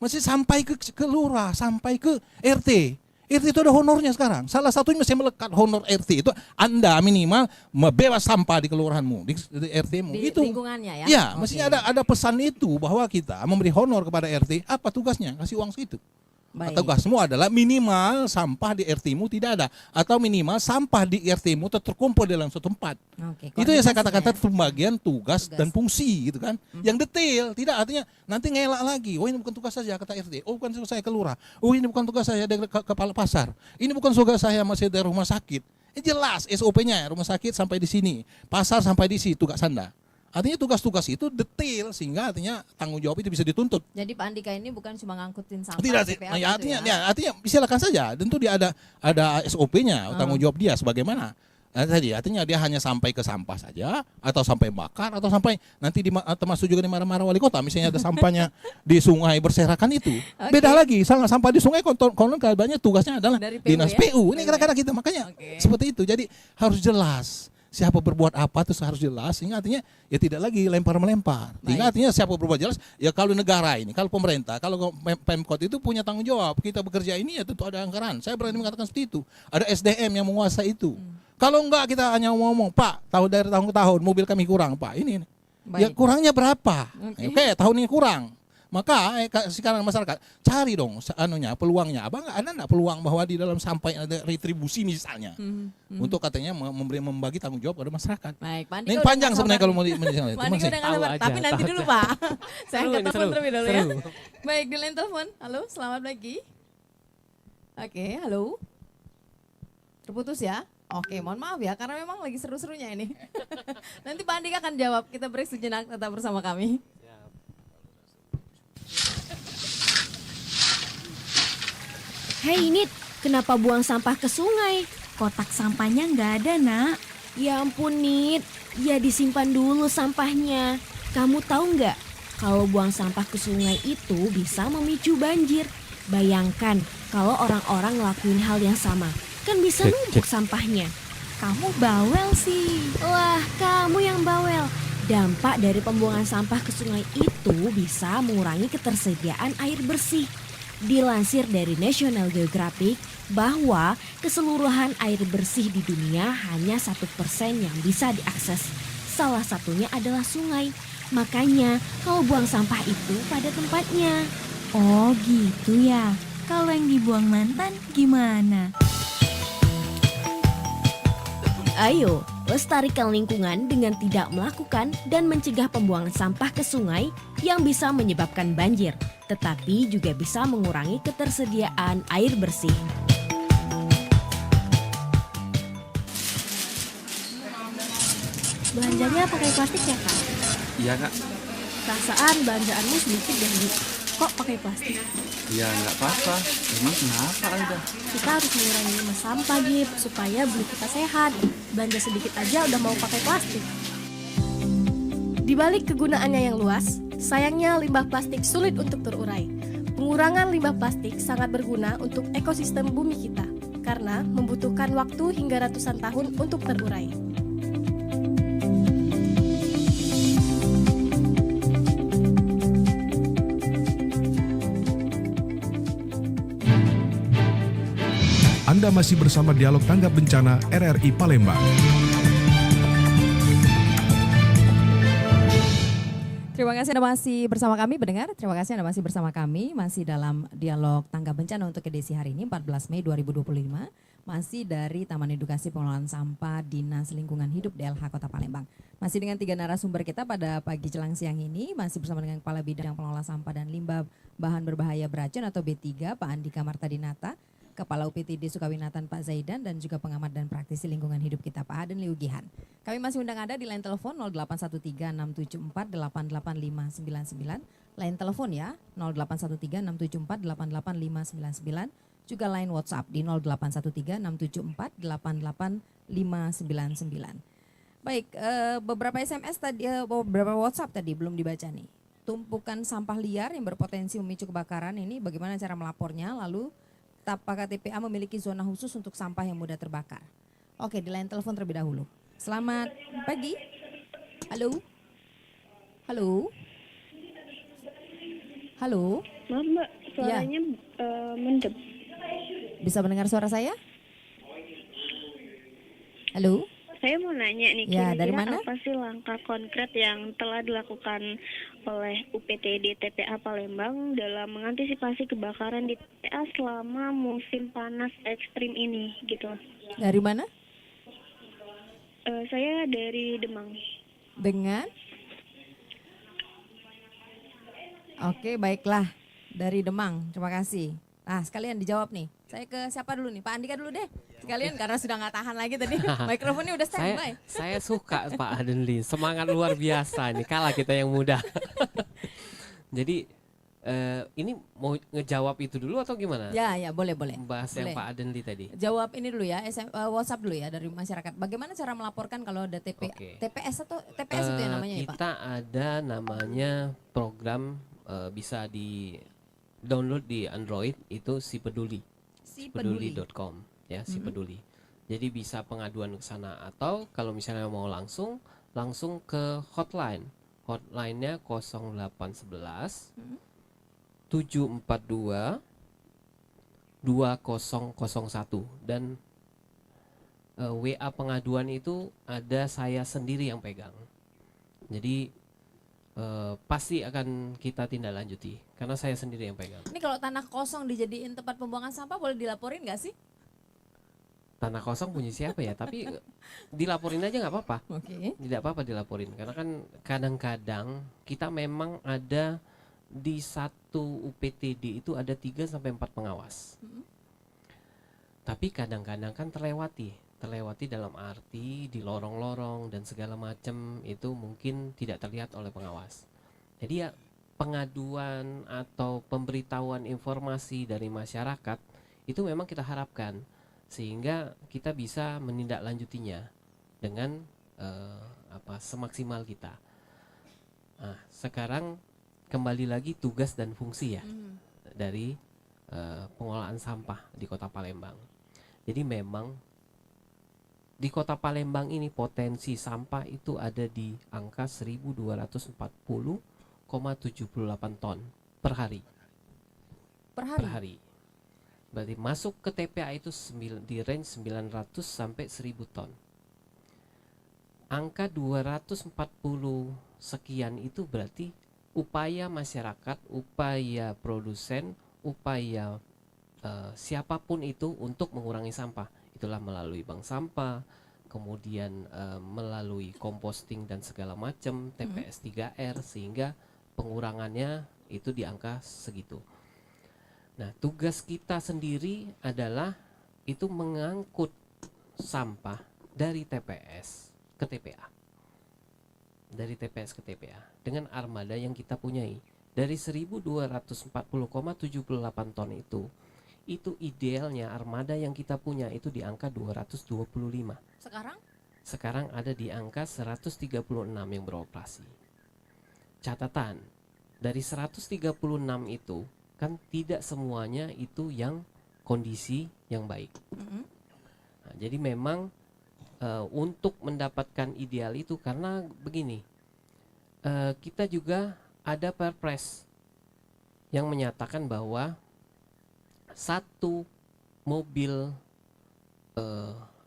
S4: Masih sampai ke lurah, sampai ke RT. RT itu ada honornya sekarang. Salah satunya masih melekat honor RT itu Anda minimal bebas sampah di kelurahanmu, di RT-mu.
S2: Di
S4: itu
S2: lingkungannya ya.
S4: Ya, mestinya ada pesan itu bahwa kita memberi honor kepada RT. Apa tugasnya? Kasih uang segitu. Tugasmu adalah minimal sampah di RT-mu tidak ada atau minimal sampah di RT-mu terkumpul dalam suatu tempat. Itu yang saya katakan tadi pembagian tugas dan fungsi gitu kan. Yang detail, tidak artinya nanti ngelak lagi. Oh ini bukan tugas saya kata RT. Oh bukan tugas saya ke lurah. Oh ini bukan tugas saya dari kepala pasar. Ini bukan tugas saya masih dari rumah sakit. Jelas SOP-nya rumah sakit sampai di sini, pasar sampai di sini tugas Anda. Artinya tugas-tugas itu detail sehingga artinya tanggung jawab itu bisa dituntut.
S2: Jadi Pak Andika ini bukan cuma ngangkutin sampah
S4: tidak,
S2: TPA
S4: ya,
S2: gitu
S4: artinya silakan saja. Tentu dia ada SOP-nya, tanggung jawab dia sebagaimana. Tadi artinya dia hanya sampai ke sampah saja atau sampai bakar atau sampai nanti termasuk juga di marah-marah wali kota misalnya ada sampahnya di sungai berserakan itu. Beda lagi, sampah di sungai konon banyak tugasnya adalah
S2: dari
S4: dinas
S2: PU, ya?
S4: PU. Ini kadang-kadang kita makanya seperti itu. Jadi harus jelas. Siapa berbuat apa itu harus jelas sehingga artinya ya tidak lagi lempar-melempar. Sehingga artinya siapa berbuat jelas ya kalau negara ini, kalau pemerintah, kalau Pemkot itu punya tanggung jawab. Kita bekerja ini ya tentu ada anggaran. Saya berani mengatakan seperti itu. Ada SDM yang menguasai itu. Kalau enggak kita hanya ngomong, Pak, dari tahun ke tahun mobil kami kurang, Pak. Ini. Ya kurangnya berapa? Oke, tahun ini kurang. Maka sekarang masyarakat cari dong peluangnya. Anda enggak peluang bahwa di dalam sampah ada retribusi misalnya. Untuk katanya membagi tanggung jawab pada masyarakat.
S2: Baik, Pak
S4: Ini panjang sebenarnya kalau mau menjelaskan.
S2: Pak Andika udah nggak sabar, tapi nanti dulu Pak. Saya angkat telepon terlebih dahulu ya. Baik, di line telepon. Halo, selamat pagi. Oke, halo. Terputus ya? Oke, mohon maaf ya karena memang lagi seru-serunya ini. Nanti Pak Andika akan jawab. Kita break sejenak, tetap bersama kami.
S7: Hei Nit, kenapa buang sampah ke sungai? Kotak sampahnya nggak ada, Nak. Ya ampun Nit, ya disimpan dulu sampahnya. Kamu tahu nggak, kalau buang sampah ke sungai itu bisa memicu banjir. Bayangkan kalau orang-orang ngelakuin hal yang sama, kan bisa numpuk sampahnya. Kamu bawel sih. Wah, kamu yang bawel. Dampak dari pembuangan sampah ke sungai itu bisa mengurangi ketersediaan air bersih. Dilansir dari National Geographic bahwa keseluruhan air bersih di dunia hanya 1% yang bisa diakses. Salah satunya adalah sungai. Makanya kalau buang sampah itu pada tempatnya. Oh gitu ya. Kalau yang dibuang mantan gimana? Ayo, lestarikan lingkungan dengan tidak melakukan dan mencegah pembuangan sampah ke sungai yang bisa menyebabkan banjir, tetapi juga bisa mengurangi ketersediaan air bersih.
S8: Belanjanya pakai plastik ya Kak?
S9: Iya Kak.
S8: Perasaan belanjaanmu sedikit deh Dit. Kok pakai plastik?
S9: Ya nggak apa-apa. Emang kenapa Aida?
S8: Kita harus mengurangi limbah sampah Gip, supaya beli kita sehat. Belanja sedikit aja udah mau pakai plastik. Di balik kegunaannya yang luas, sayangnya limbah plastik sulit untuk terurai. Pengurangan limbah plastik sangat berguna untuk ekosistem bumi kita, karena membutuhkan waktu hingga ratusan tahun untuk terurai.
S1: Anda masih bersama Dialog Tanggap Bencana RRI Palembang.
S2: Terima kasih Anda masih bersama kami pendengar. Terima kasih Anda masih bersama kami. Masih dalam Dialog Tanggap Bencana untuk edisi hari ini 14 Mei 2025. Masih dari Taman Edukasi Pengelolaan Sampah Dinas Lingkungan Hidup DLH Kota Palembang. Masih dengan 3 narasumber kita pada pagi jelang siang ini. Masih bersama dengan Kepala Bidang Pengelola Sampah dan Limbah Bahan Berbahaya Beracun atau B3 Pak Andika Martadinata, Kepala UPTD Sukawinatan Pak Zaidan, dan juga pengamat dan praktisi lingkungan hidup kita Pak Aden Liugihan. Kami masih undang Anda di line telepon 081367488599, line telepon ya 081367488599, juga line WhatsApp di 081367488599. Baik, beberapa SMS tadi, beberapa WhatsApp tadi belum dibaca nih. Tumpukan sampah liar yang berpotensi memicu kebakaran ini bagaimana cara melapornya, lalu apakah TPA memiliki zona khusus untuk sampah yang mudah terbakar? Oke, di line telepon terlebih dahulu. Selamat pagi. Halo. Halo. Halo.
S10: Maaf Mbak, suaranya mendem.
S2: Bisa mendengar suara saya? Halo.
S10: Saya mau nanya nih,
S2: Ya, dari
S10: kira-kira
S2: mana?
S10: apa sih langkah konkret yang telah dilakukan oleh UPTD TPA Palembang dalam mengantisipasi kebakaran di TPA selama musim panas ekstrim ini gitu?
S2: Dari mana?
S10: Saya dari Demang.
S2: Dengan? Oke, baiklah. Dari Demang, terima kasih. Nah, sekalian dijawab nih. Saya ke siapa dulu nih? Pak Andika dulu deh. Sekalian karena sudah nggak tahan lagi tadi. Mikrofonnya udah standby.
S3: Saya suka Pak Adenli, semangat luar biasa nih, kalah kita yang muda. Jadi ini mau ngejawab itu dulu atau gimana?
S2: Ya, boleh.
S3: Bahas yang
S2: Boleh.
S3: Pak Adenli tadi.
S2: Jawab ini dulu ya, WhatsApp dulu ya dari masyarakat. Bagaimana cara melaporkan kalau ada
S3: Oke.
S2: TPS atau TPS itu yang namanya ya Pak?
S3: Kita ada namanya program bisa di download di Android, itu Si Peduli.
S2: Si Peduli.
S3: Peduli.com ya, Si Peduli. Jadi bisa pengaduan ke sana, atau kalau misalnya mau langsung ke hotline. Hotline-nya 0811 742 2001, dan WA pengaduan itu ada saya sendiri yang pegang. Jadi pasti akan kita tindak lanjuti karena saya sendiri yang pegang.
S2: Ini kalau tanah kosong dijadiin tempat pembuangan sampah boleh dilaporin nggak sih?
S3: Tanah kosong punya siapa ya? Tapi dilaporin aja nggak apa-apa.
S2: Oke.
S3: Tidak apa-apa dilaporin, karena kan kadang-kadang kita memang ada di satu UPTD itu ada 3 sampai 4 pengawas. Tapi kadang-kadang kan terlewati dalam arti di lorong-lorong dan segala macam itu mungkin tidak terlihat oleh pengawas. Jadi ya pengaduan atau pemberitahuan informasi dari masyarakat itu memang kita harapkan sehingga kita bisa menindaklanjutinya dengan semaksimal kita. Nah, sekarang kembali lagi tugas dan fungsi ya dari pengolahan sampah di Kota Palembang. Jadi memang di Kota Palembang ini potensi sampah itu ada di angka 1240,78 ton per hari. Per hari. Berarti masuk ke TPA itu di range 900 sampai 1000 ton. Angka 240 sekian itu berarti upaya masyarakat, upaya produsen, upaya siapapun itu untuk mengurangi sampah. Itulah melalui bank sampah, kemudian melalui composting dan segala macam, TPS 3R, sehingga pengurangannya itu di angka segitu. Nah, tugas kita sendiri adalah itu mengangkut sampah dari TPS ke TPA. Dari TPS ke TPA dengan armada yang kita punyai. Dari 1240,78 ton itu idealnya armada yang kita punya itu di angka 225. Sekarang ada di angka 136 yang beroperasi. Catatan, dari 136 itu kan tidak semuanya itu yang kondisi yang baik. Nah, jadi memang untuk mendapatkan ideal itu karena begini, kita juga ada Perpres yang menyatakan bahwa satu mobil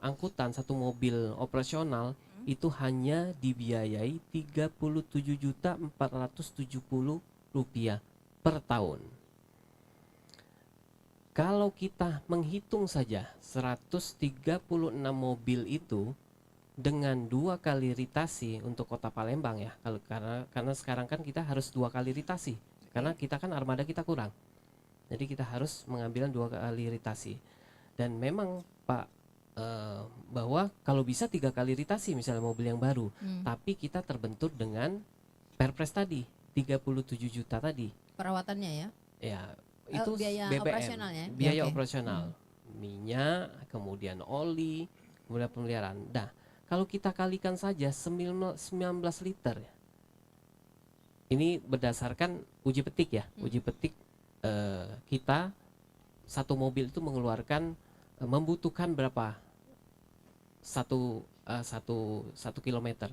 S3: angkutan, satu mobil operasional itu hanya dibiayai Rp37.470 per tahun. Kalau kita menghitung saja 136 mobil itu dengan 2 kali ritasi untuk Kota Palembang ya, karena sekarang kan kita harus 2 kali ritasi karena kita kan armada kita kurang. Jadi kita harus mengambil 2 kali ritasi. Dan memang Pak bahwa kalau bisa 3 kali ritasi misalnya mobil yang baru, tapi kita terbentur dengan Perpres tadi 37 juta tadi.
S2: Perawatannya ya?
S3: Ya, itu
S2: biaya
S3: BBM,
S2: operasional ya?
S3: biaya
S2: Oke.
S3: operasional, minyak, kemudian oli, kemudian pemeliharaan. Nah, kalau kita kalikan saja 19 liter, ini berdasarkan uji petik ya, uji petik kita satu mobil itu mengeluarkan membutuhkan berapa satu kilometer.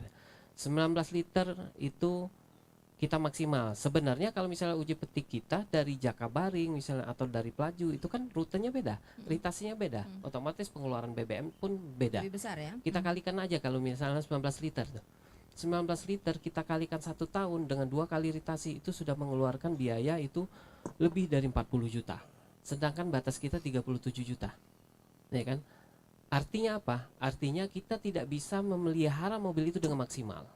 S3: 19 liter itu kita maksimal. Sebenarnya kalau misalnya uji petik kita dari Jakabaring misalnya atau dari Pelaju itu kan rutenya beda, ritasinya beda, otomatis pengeluaran BBM pun beda.
S2: Lebih besar ya?
S3: Kita kalikan aja kalau misalnya 19 liter tuh. 19 liter kita kalikan 1 tahun dengan 2 kali ritasi itu sudah mengeluarkan biaya itu lebih dari 40 juta. Sedangkan batas kita 37 juta. Ya kan? Artinya apa? Artinya kita tidak bisa memelihara mobil itu dengan maksimal.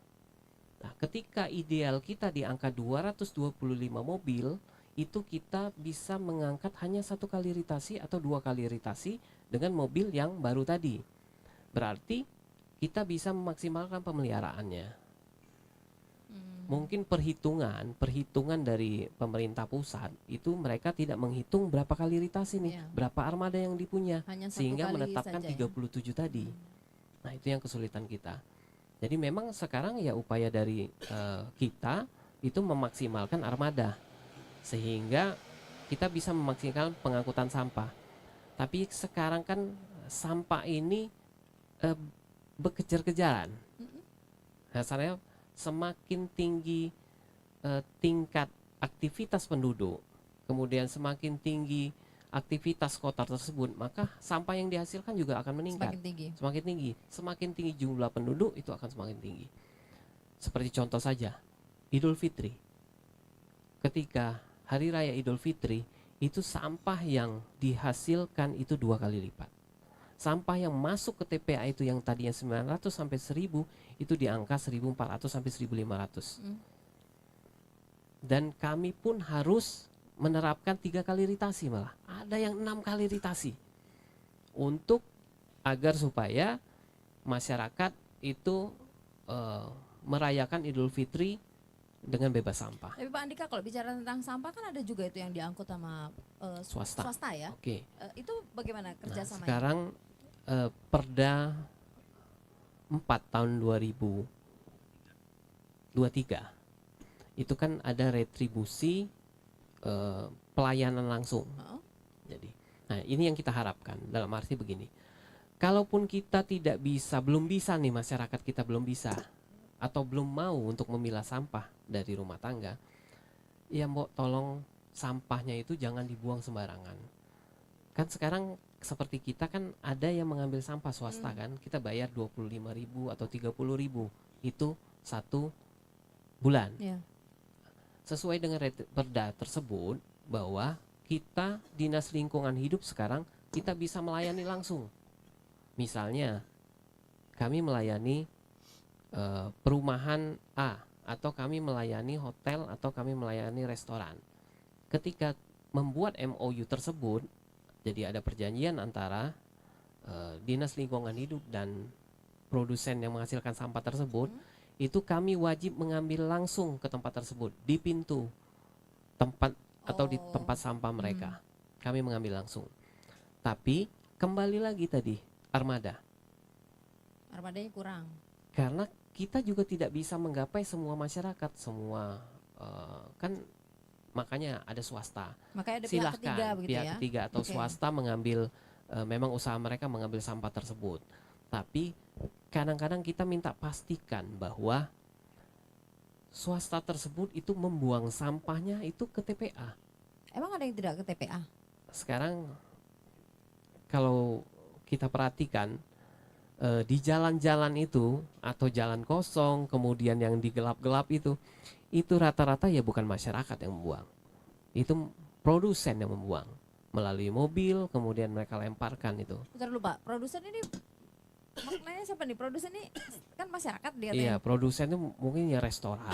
S3: Nah, ketika ideal kita di angka 225 mobil, itu kita bisa mengangkat hanya 1 kali ritasi atau 2 kali ritasi dengan mobil yang baru tadi. Berarti kita bisa memaksimalkan pemeliharaannya. Mungkin perhitungan dari pemerintah pusat itu mereka tidak menghitung berapa kali ritasi nih, berapa armada yang dipunya,
S2: Hanya 1
S3: sehingga
S2: kali
S3: menetapkan
S2: saja ya?
S3: 37 tadi. Nah, itu yang kesulitan kita. Jadi memang sekarang ya upaya dari kita itu memaksimalkan armada sehingga kita bisa memaksimalkan pengangkutan sampah. Tapi sekarang kan sampah ini berkejar-kejaran. Dasarnya semakin tinggi tingkat aktivitas penduduk, kemudian semakin tinggi aktivitas kota tersebut, maka sampah yang dihasilkan juga akan meningkat.
S2: Semakin tinggi.
S3: Semakin tinggi jumlah penduduk itu akan semakin tinggi. Seperti contoh saja, Idul Fitri. Ketika hari raya Idul Fitri, itu sampah yang dihasilkan itu 2 kali lipat. Sampah yang masuk ke TPA itu yang tadinya 900 sampai 1000 itu di angka 1400 sampai 1500. Dan kami pun harus menerapkan 3 kali ritasi, malah ada yang 6 kali ritasi untuk agar supaya masyarakat itu merayakan Idul Fitri dengan bebas sampah.
S2: Tapi Pak Andika, kalau bicara tentang sampah kan ada juga itu yang diangkut sama
S3: Swasta.
S2: ya.
S3: Oke.
S2: Itu bagaimana
S3: Nah,
S2: kerjasamanya?
S3: sekarang Perda 4 tahun 2023 itu kan ada retribusi pelayanan langsung.
S2: Oh.
S3: Jadi, nah ini yang kita harapkan dalam arti begini. Kalaupun kita belum bisa nih, masyarakat kita belum bisa atau belum mau untuk memilah sampah dari rumah tangga, ya Mbok tolong sampahnya itu jangan dibuang sembarangan. Kan sekarang seperti kita kan ada yang mengambil sampah swasta kan, kita bayar 25.000 atau 30.000 itu 1 bulan.
S2: Iya.
S3: Sesuai dengan perda tersebut bahwa kita Dinas Lingkungan Hidup sekarang kita bisa melayani langsung. Misalnya kami melayani perumahan A atau kami melayani hotel atau kami melayani restoran. Ketika membuat MOU tersebut, jadi ada perjanjian antara Dinas Lingkungan Hidup dan produsen yang menghasilkan sampah tersebut, itu kami wajib mengambil langsung ke tempat tersebut di pintu tempat atau di tempat sampah mereka. Kami mengambil langsung. Tapi kembali lagi tadi armadanya kurang. Karena kita juga tidak bisa menggapai semua masyarakat, semua kan makanya ada swasta.
S2: Makanya ada
S3: Silahkan
S2: pihak ketiga begitu
S3: pihak
S2: ya.
S3: ketiga atau
S2: Oke.
S3: swasta mengambil memang usaha mereka mengambil sampah tersebut. Tapi kadang-kadang kita minta pastikan bahwa swasta tersebut itu membuang sampahnya itu ke TPA.
S2: Emang ada yang tidak ke TPA?
S3: Sekarang kalau kita perhatikan di jalan-jalan itu atau jalan kosong kemudian yang digelap-gelap itu rata-rata ya bukan masyarakat yang membuang, itu produsen yang membuang melalui mobil kemudian mereka lemparkan itu.
S2: Bentar dulu Pak, produsen ini maknanya siapa nih? Produsen ini kan masyarakat dia.
S3: Iya, produsen itu mungkin ya restoran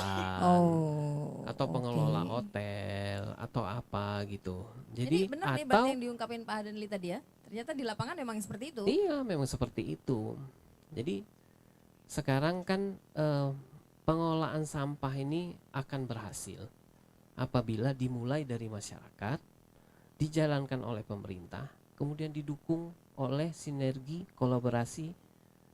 S3: atau pengelola hotel atau apa gitu.
S2: Jadi benar nih
S3: atau
S2: berarti yang diungkapin Pak Hadanli tadi ya. Ternyata di lapangan memang seperti itu.
S3: iya memang seperti itu. Jadi sekarang kan pengelolaan sampah ini akan berhasil apabila dimulai dari masyarakat, dijalankan oleh pemerintah, kemudian didukung oleh sinergi kolaborasi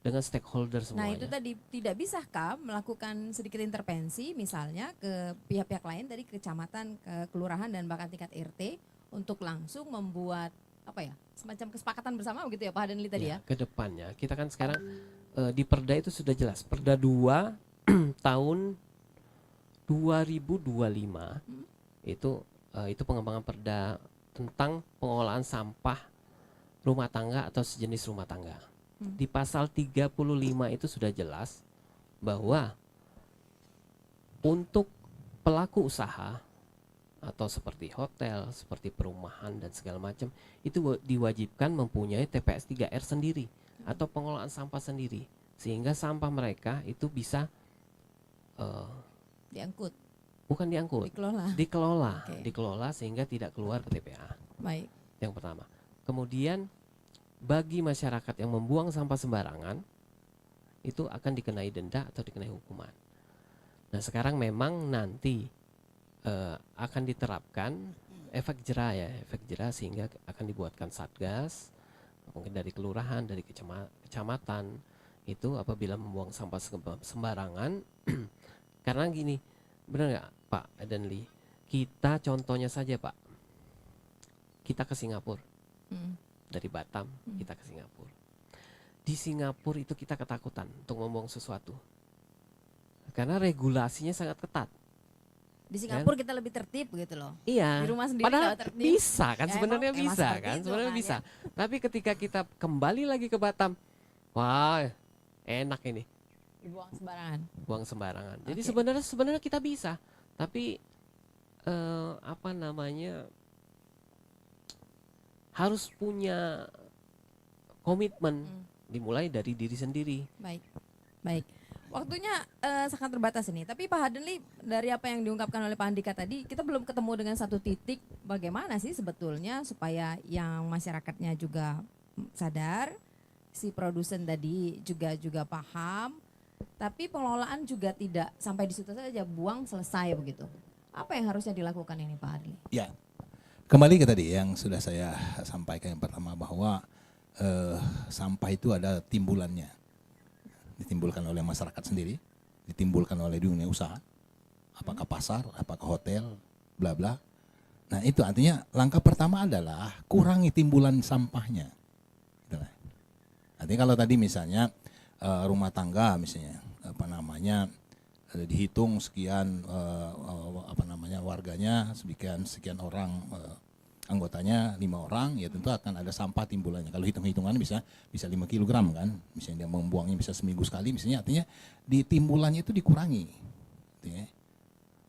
S3: dengan stakeholder
S2: Nah
S3: semuanya.
S2: itu tadi tidak bisakah melakukan sedikit intervensi misalnya ke pihak-pihak lain tadi ke kecamatan, ke kelurahan dan bahkan tingkat RT untuk langsung membuat apa ya semacam kesepakatan bersama begitu ya Pak Hadanli tadi ya?
S3: Ke depannya kita kan sekarang di Perda itu sudah jelas Perda 2 tahun 2025 itu pengembangan Perda tentang pengelolaan sampah rumah tangga atau sejenis rumah tangga. Di pasal 35 itu sudah jelas bahwa untuk pelaku usaha atau seperti hotel, seperti perumahan dan segala macam itu diwajibkan mempunyai TPS 3R sendiri atau pengelolaan sampah sendiri sehingga sampah mereka itu bisa
S2: Diangkut,
S3: bukan diangkut,
S2: dikelola.
S3: dikelola sehingga tidak keluar ke TPA.
S2: Baik.
S3: Yang pertama. Kemudian bagi masyarakat yang membuang sampah sembarangan itu akan dikenai denda atau dikenai hukuman. Nah sekarang memang nanti akan diterapkan efek jera sehingga akan dibuatkan satgas mungkin dari kelurahan, dari kecamatan itu apabila membuang sampah sembarangan. Karena gini, benar nggak Pak Hadanli? Kita contohnya saja Pak, kita ke Singapura. Dari Batam kita ke Singapura. Di Singapura itu kita ketakutan untuk membuang sesuatu karena regulasinya sangat ketat.
S2: Di Singapura kita lebih tertib gitu loh.
S3: Iya.
S2: Di rumah sendiri
S3: Padahal
S2: nggak tertib.
S3: bisa kan
S2: Ya,
S3: sebenarnya
S2: emang
S3: bisa
S2: seperti
S3: kan
S2: itu
S3: sebenarnya
S2: kan,
S3: bisa.
S2: ya.
S3: Tapi ketika kita kembali lagi ke Batam, wah enak ini.
S2: Dibuang sembarangan.
S3: Buang sembarangan. Jadi sebenarnya kita bisa, tapi apa namanya? Harus punya komitmen dimulai dari diri sendiri.
S2: Baik. Waktunya sangat terbatas ini. Tapi Pak Hadanli dari apa yang diungkapkan oleh Pak Andika tadi, kita belum ketemu dengan satu titik bagaimana sih sebetulnya supaya yang masyarakatnya juga sadar, si produsen tadi juga paham, tapi pengelolaan juga tidak sampai di situ saja, buang selesai begitu. Apa yang harusnya dilakukan ini Pak Adli?
S4: Ya, kembali ke tadi yang sudah saya sampaikan yang pertama bahwa sampah itu ada timbulannya, ditimbulkan oleh masyarakat sendiri, ditimbulkan oleh dunia usaha, apakah pasar, apakah hotel, bla bla. Nah itu artinya langkah pertama adalah kurangi timbulan sampahnya. Itulah. Artinya kalau tadi misalnya rumah tangga misalnya dihitung sekian warganya sekian orang anggotanya 5 orang, ya tentu akan ada sampah timbulannya. Kalau hitung-hitungan bisa 5 kilogram kan, misalnya dia membuangnya bisa seminggu sekali, misalnya artinya di timbulannya itu dikurangi. Artinya,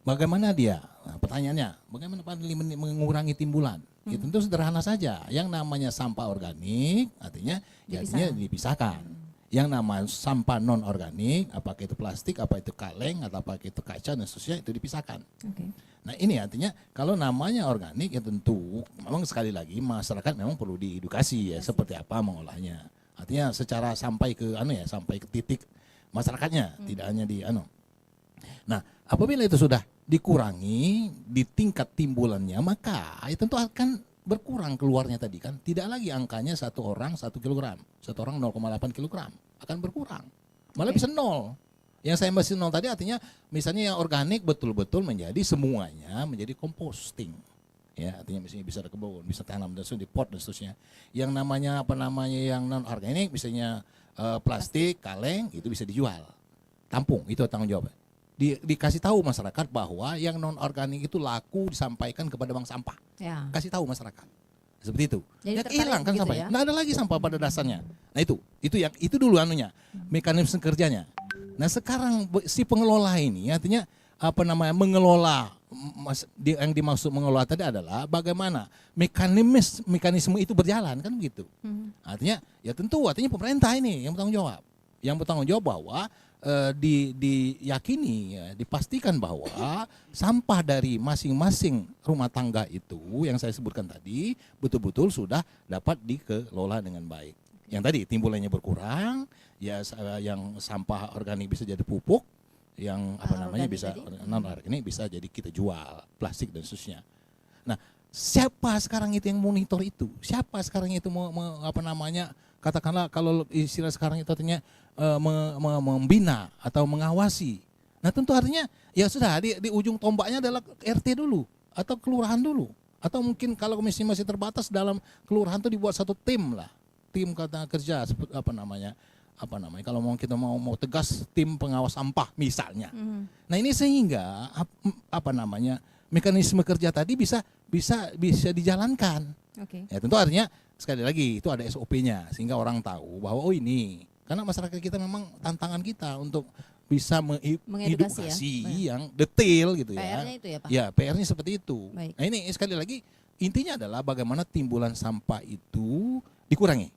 S4: bagaimana dia? Nah, pertanyaannya, bagaimana Pak Adli mengurangi timbulan? Ya tentu sederhana saja. Yang namanya sampah organik artinya dipisahkan. Yang namanya sampah non organik, apakah itu plastik, apa itu kaleng, atau apakah itu kaca dan seterusnya, itu dipisahkan. Okay. Nah ini artinya kalau namanya organik ya tentu memang sekali lagi masyarakat memang perlu diedukasi ya seperti apa mengolahnya. Artinya secara sampai ke titik masyarakatnya, tidak hanya di Nah, apabila itu sudah dikurangi di tingkat timbulannya, maka itu tentu akan berkurang keluarnya tadi kan. Tidak lagi angkanya 1 orang 1 kilogram, 1 orang 0,8 kilogram, akan berkurang. Malah bisa 0. Yang saya masih 0 tadi artinya misalnya yang organik betul-betul menjadi semuanya menjadi composting. Ya, artinya misalnya bisa ada kebun, bisa tanam dan di pot dan seterusnya. Yang namanya yang non organik misalnya plastik, kaleng itu bisa dijual. Tampung, itu tanggung jawab. Dikasih tahu masyarakat bahwa yang non organik itu laku disampaikan kepada bank sampah. Ya. Kasih tahu masyarakat. Seperti itu. Jadi hilang kan sampah. Ya? Nggak ada lagi sampah pada dasarnya. Nah itu dulu mekanisme kerjanya. Nah sekarang si pengelola ini artinya mengelola, yang dimaksud mengelola tadi adalah bagaimana mekanisme itu berjalan kan begitu. Artinya ya tentu artinya pemerintah ini yang bertanggung jawab. Yang bertanggung jawab bahwa diyakini, dipastikan bahwa sampah dari masing-masing rumah tangga itu yang saya sebutkan tadi betul-betul sudah dapat dikelola dengan baik. Yang tadi timbulannya berkurang, ya yang sampah organik bisa jadi pupuk, yang bisa non organik bisa jadi kita jual, plastik dan seterusnya. Nah, siapa sekarang itu yang monitor itu? Siapa sekarang itu katakanlah kalau istilah sekarang itu artinya membina atau mengawasi. Nah tentu artinya ya sudah di ujung tombaknya adalah RT dulu atau kelurahan dulu. Atau mungkin kalau masih terbatas dalam kelurahan itu dibuat satu tim lah. Tim kerja kalau kita mau tegas tim pengawas sampah misalnya. Nah ini sehingga mekanisme kerja tadi bisa dijalankan. Okay. Ya tentu artinya sekali lagi itu ada SOP-nya sehingga orang tahu bahwa ini karena masyarakat kita memang tantangan kita untuk bisa mengedukasi yang detail gitu ya. PR-nya itu ya Pak? Ya PR-nya seperti itu. Baik. Nah ini sekali lagi intinya adalah bagaimana timbulan sampah itu dikurangi.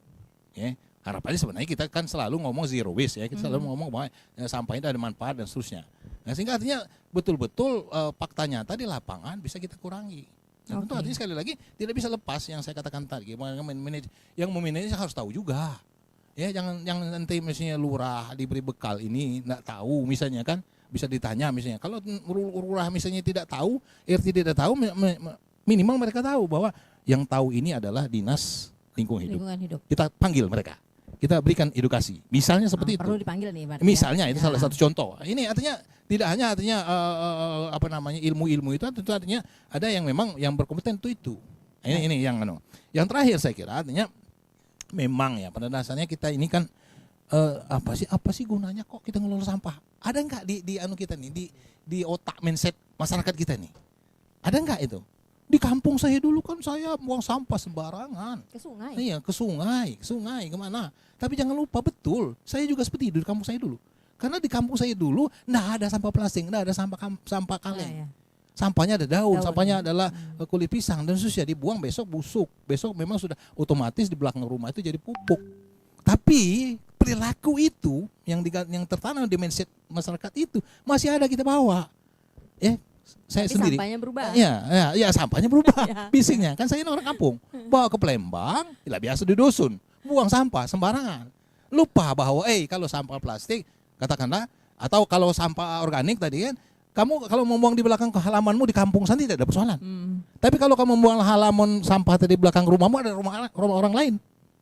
S4: Ya, harapannya sebenarnya kita kan selalu ngomong zero waste ya, kita selalu ngomong bahwa sampah itu ada manfaat dan seterusnya. Nah sehingga artinya betul-betul fakta nyata di lapangan bisa kita kurangi. Nah, tentu artinya sekali lagi tidak bisa lepas yang saya katakan tadi, yang memanage harus tahu juga. Ya jangan nanti misalnya lurah diberi bekal ini enggak tahu misalnya kan bisa ditanya misalnya. Kalau lurah misalnya tidak tahu, RT tidak tahu, minimal mereka tahu bahwa yang tahu ini adalah Dinas Lingkungan Hidup. Kita panggil mereka. Kita berikan edukasi. Misalnya seperti itu. Perlu dipanggil nih Pak. Misalnya itu salah satu contoh. Ini artinya tidak hanya ilmu-ilmu itu tentu artinya ada yang memang yang berkompeten itu. Ini yang terakhir saya kira artinya memang ya pada dasarnya kita ini kan apa sih gunanya kok kita ngelola sampah? Ada enggak di kita nih di otak mindset masyarakat kita nih? Ada enggak itu? Di kampung saya dulu kan saya buang sampah sembarangan. Ke sungai? Iya, ke sungai kemana? Tapi jangan lupa betul, saya juga seperti itu di kampung saya dulu. Karena di kampung saya dulu enggak ada sampah plastik, enggak ada sampah kaleng. Sampahnya ada daun, sampahnya adalah kulit pisang dan seterusnya dibuang besok busuk. Besok memang sudah otomatis di belakang rumah itu jadi pupuk. Tapi perilaku itu yang tertanam di mindset masyarakat itu masih ada kita bawa. Saya tapi sendiri. Sampahnya berubah. Ya sampahnya berubah. Bisingnya kan saya ini orang kampung. Bawa ke Palembang, tidak biasa di dusun. buang sampah sembarangan. Lupa bahwa kalau sampah plastik katakanlah atau kalau sampah organik tadi kan, kamu kalau membuang di belakang halamanmu di kampung sana tidak ada persoalan. Tapi kalau kamu membuang halaman sampah tadi di belakang rumahmu ada rumah orang lain.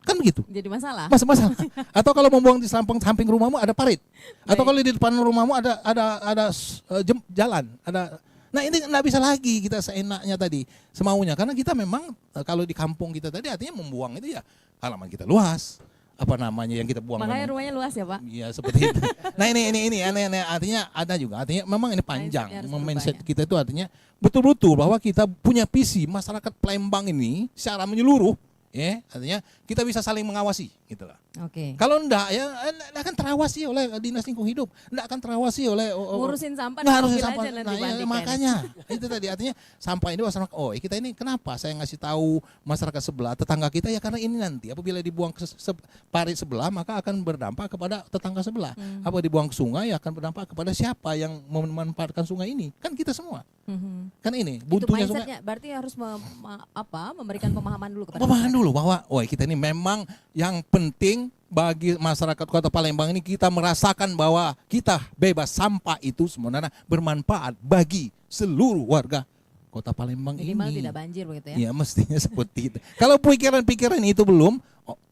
S4: Kan begitu.
S2: Jadi masalah.
S4: Masalah. Atau kalau membuang di samping rumahmu ada parit. Atau kalau di depan rumahmu ada jalan, ada. Nah, ini nggak bisa lagi kita seenaknya tadi, semaunya. Karena kita memang kalau di kampung kita tadi artinya membuang itu ya halaman kita luas. Apa namanya yang kita buang.
S2: Makanya rumahnya luas ya, Pak.
S4: Iya, seperti itu. Nah, ini aneh-aneh, artinya ada juga. Artinya memang ini panjang. Mindset kita itu artinya betul-betul bahwa kita punya visi masyarakat Palembang ini secara menyeluruh. Ya, artinya kita bisa saling mengawasi, gitulah.
S2: Oke.
S4: Kalau enggak ya enggak akan terawasi oleh Dinas Lingkungan Hidup, enggak akan terawasi oleh
S2: ngurusin sampah
S4: ngurusin
S2: mobil
S4: sampah.
S2: aja nanti
S4: Nah, ya,
S2: bandingkan.
S4: makanya itu tadi artinya sampah ini kita ini kenapa saya ngasih tahu masyarakat sebelah tetangga kita ya karena ini nanti apabila dibuang ke parit sebelah maka akan berdampak kepada tetangga sebelah. Apa dibuang ke sungai akan berdampak kepada siapa yang memanfaatkan sungai ini? Kan kita semua. Kan ini
S2: Itu
S4: buntunya sungai.
S2: mindsetnya berarti harus memberikan pemahaman dulu kepada
S4: Pemahaman dulu bahwa kita ini memang yang penting bagi masyarakat Kota Palembang ini kita merasakan bahwa kita bebas sampah itu sebenarnya bermanfaat bagi seluruh warga Kota Palembang
S2: minimal
S4: ini.
S2: tidak banjir begitu ya.
S4: Iya, mestinya seperti itu. Kalau pikiran-pikiran itu belum,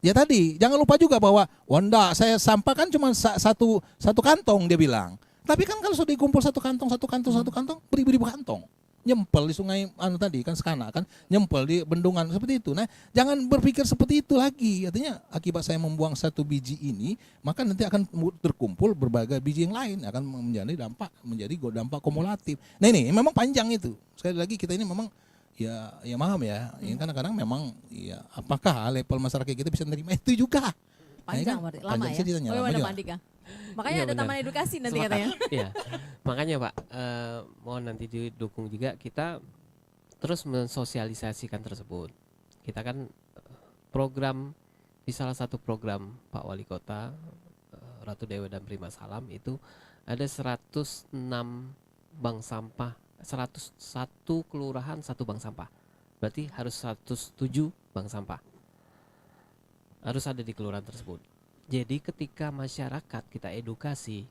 S4: ya tadi jangan lupa juga bahwa enggak, saya sampah kan cuma satu kantong dia bilang. Tapi kan kalau sudah dikumpul satu kantong, beribu-ribu kantong. Nyempel di sungai tadi kan Sekana kan nyempel di bendungan seperti itu. Nah, jangan berpikir seperti itu lagi. Artinya akibat saya membuang satu biji ini, maka nanti akan terkumpul berbagai biji yang lain akan menjadi dampak kumulatif. Nah, ini memang panjang itu. Sekali lagi kita ini memang ya paham ya. Kadang-kadang memang ya apakah level masyarakat kita bisa menerima itu juga.
S2: Panjang
S4: Nah,
S2: berarti lama ya.
S4: ceritanya,
S2: Oh,
S4: lama
S2: ada
S4: juga.
S2: Pak Andika. Makanya
S3: Iya,
S2: ada
S3: benar.
S2: taman edukasi nanti
S3: Sepakat.
S2: katanya.
S3: Iya. Makanya Pak, mohon nanti didukung juga kita terus mensosialisasikan tersebut. Kita kan program di salah satu program Pak Wali Kota Ratu Dewa dan Prima Salam itu ada 106 bank sampah, 101 kelurahan 1 bank sampah. Berarti harus 107 bank sampah. Harus ada di kelurahan tersebut. Jadi ketika masyarakat kita edukasi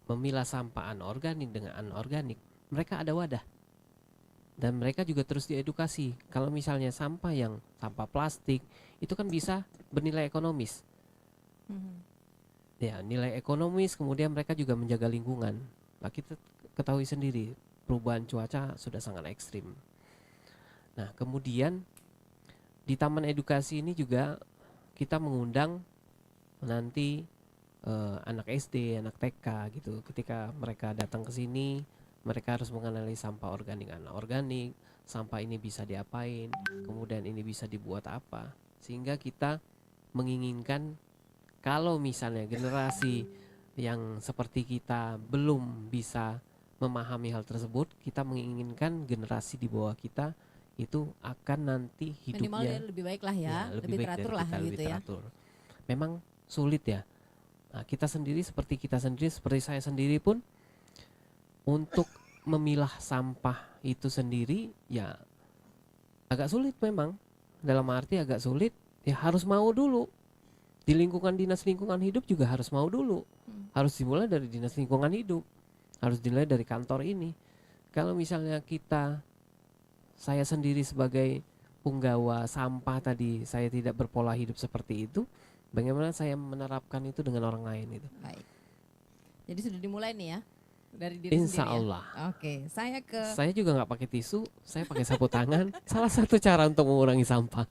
S3: memilah sampah anorganik dengan anorganik, mereka ada wadah. Dan mereka juga terus diedukasi. Kalau misalnya sampah plastik itu kan bisa bernilai ekonomis. Ya, nilai ekonomis, kemudian mereka juga menjaga lingkungan. Nah, kita ketahui sendiri perubahan cuaca sudah sangat ekstrim. Nah, kemudian di Taman Edukasi ini juga kita mengundang nanti anak SD, anak TK gitu. Ketika mereka datang ke sini, mereka harus mengenali sampah organik, anorganik, sampah ini bisa diapain, kemudian ini bisa dibuat apa. Sehingga kita menginginkan kalau misalnya generasi yang seperti kita belum bisa memahami hal tersebut, kita menginginkan generasi di bawah kita itu akan nanti
S2: Minimal
S3: hidupnya
S2: dia lebih baik lah ya, lebih
S3: baik
S2: teratur
S3: dari
S2: lah
S3: kita, lebih
S2: gitu ya.
S3: teratur. Memang sulit ya. Nah, kita sendiri seperti saya sendiri pun untuk memilah sampah itu sendiri ya agak sulit memang. Dalam arti agak sulit, ya harus mau dulu. Di lingkungan Dinas Lingkungan Hidup juga harus mau dulu. Harus dimulai dari Dinas Lingkungan Hidup. Harus dimulai dari kantor ini. Kalau misalnya saya sendiri sebagai penggawa sampah tadi, saya tidak berpola hidup seperti itu, bagaimana saya menerapkan itu dengan orang lain itu?
S2: Baik. Jadi sudah dimulai nih ya dari diri
S3: Insya
S2: sendiri.
S3: Allah.
S2: Ya? Oke,
S3: Saya juga nggak pakai tisu, saya pakai sapu tangan. Salah satu cara untuk mengurangi sampah.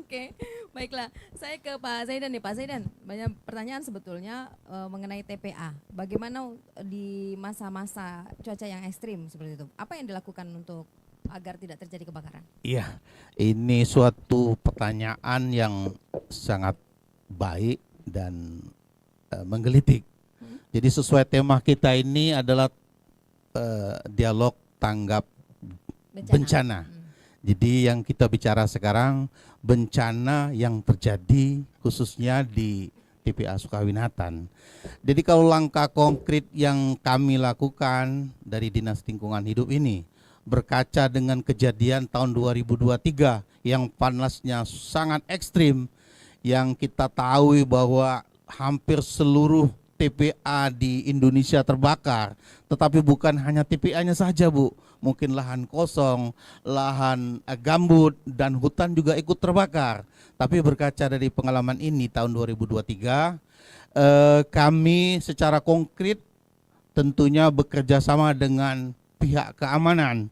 S2: Oke, baiklah. Saya ke Pak Zaidan nih, Pak Zaidan. Banyak pertanyaan sebetulnya mengenai TPA. Bagaimana di masa-masa cuaca yang ekstrim seperti itu? Apa yang dilakukan untuk agar tidak terjadi kebakaran?
S5: Iya, ini suatu pertanyaan yang sangat baik dan menggelitik. Jadi sesuai tema kita ini adalah dialog tanggap bencana. Jadi yang kita bicara sekarang bencana yang terjadi khususnya di TPA Sukawinatan. Jadi kalau langkah konkret yang kami lakukan dari Dinas Lingkungan Hidup ini berkaca dengan kejadian tahun 2023 yang panasnya sangat ekstrim, yang kita tahu bahwa hampir seluruh TPA di Indonesia terbakar, tetapi bukan hanya TPA-nya saja, Bu. Mungkin lahan kosong, lahan gambut, dan hutan juga ikut terbakar. Tapi berkaca dari pengalaman ini tahun 2023, kami secara konkret tentunya bekerja sama dengan pihak keamanan,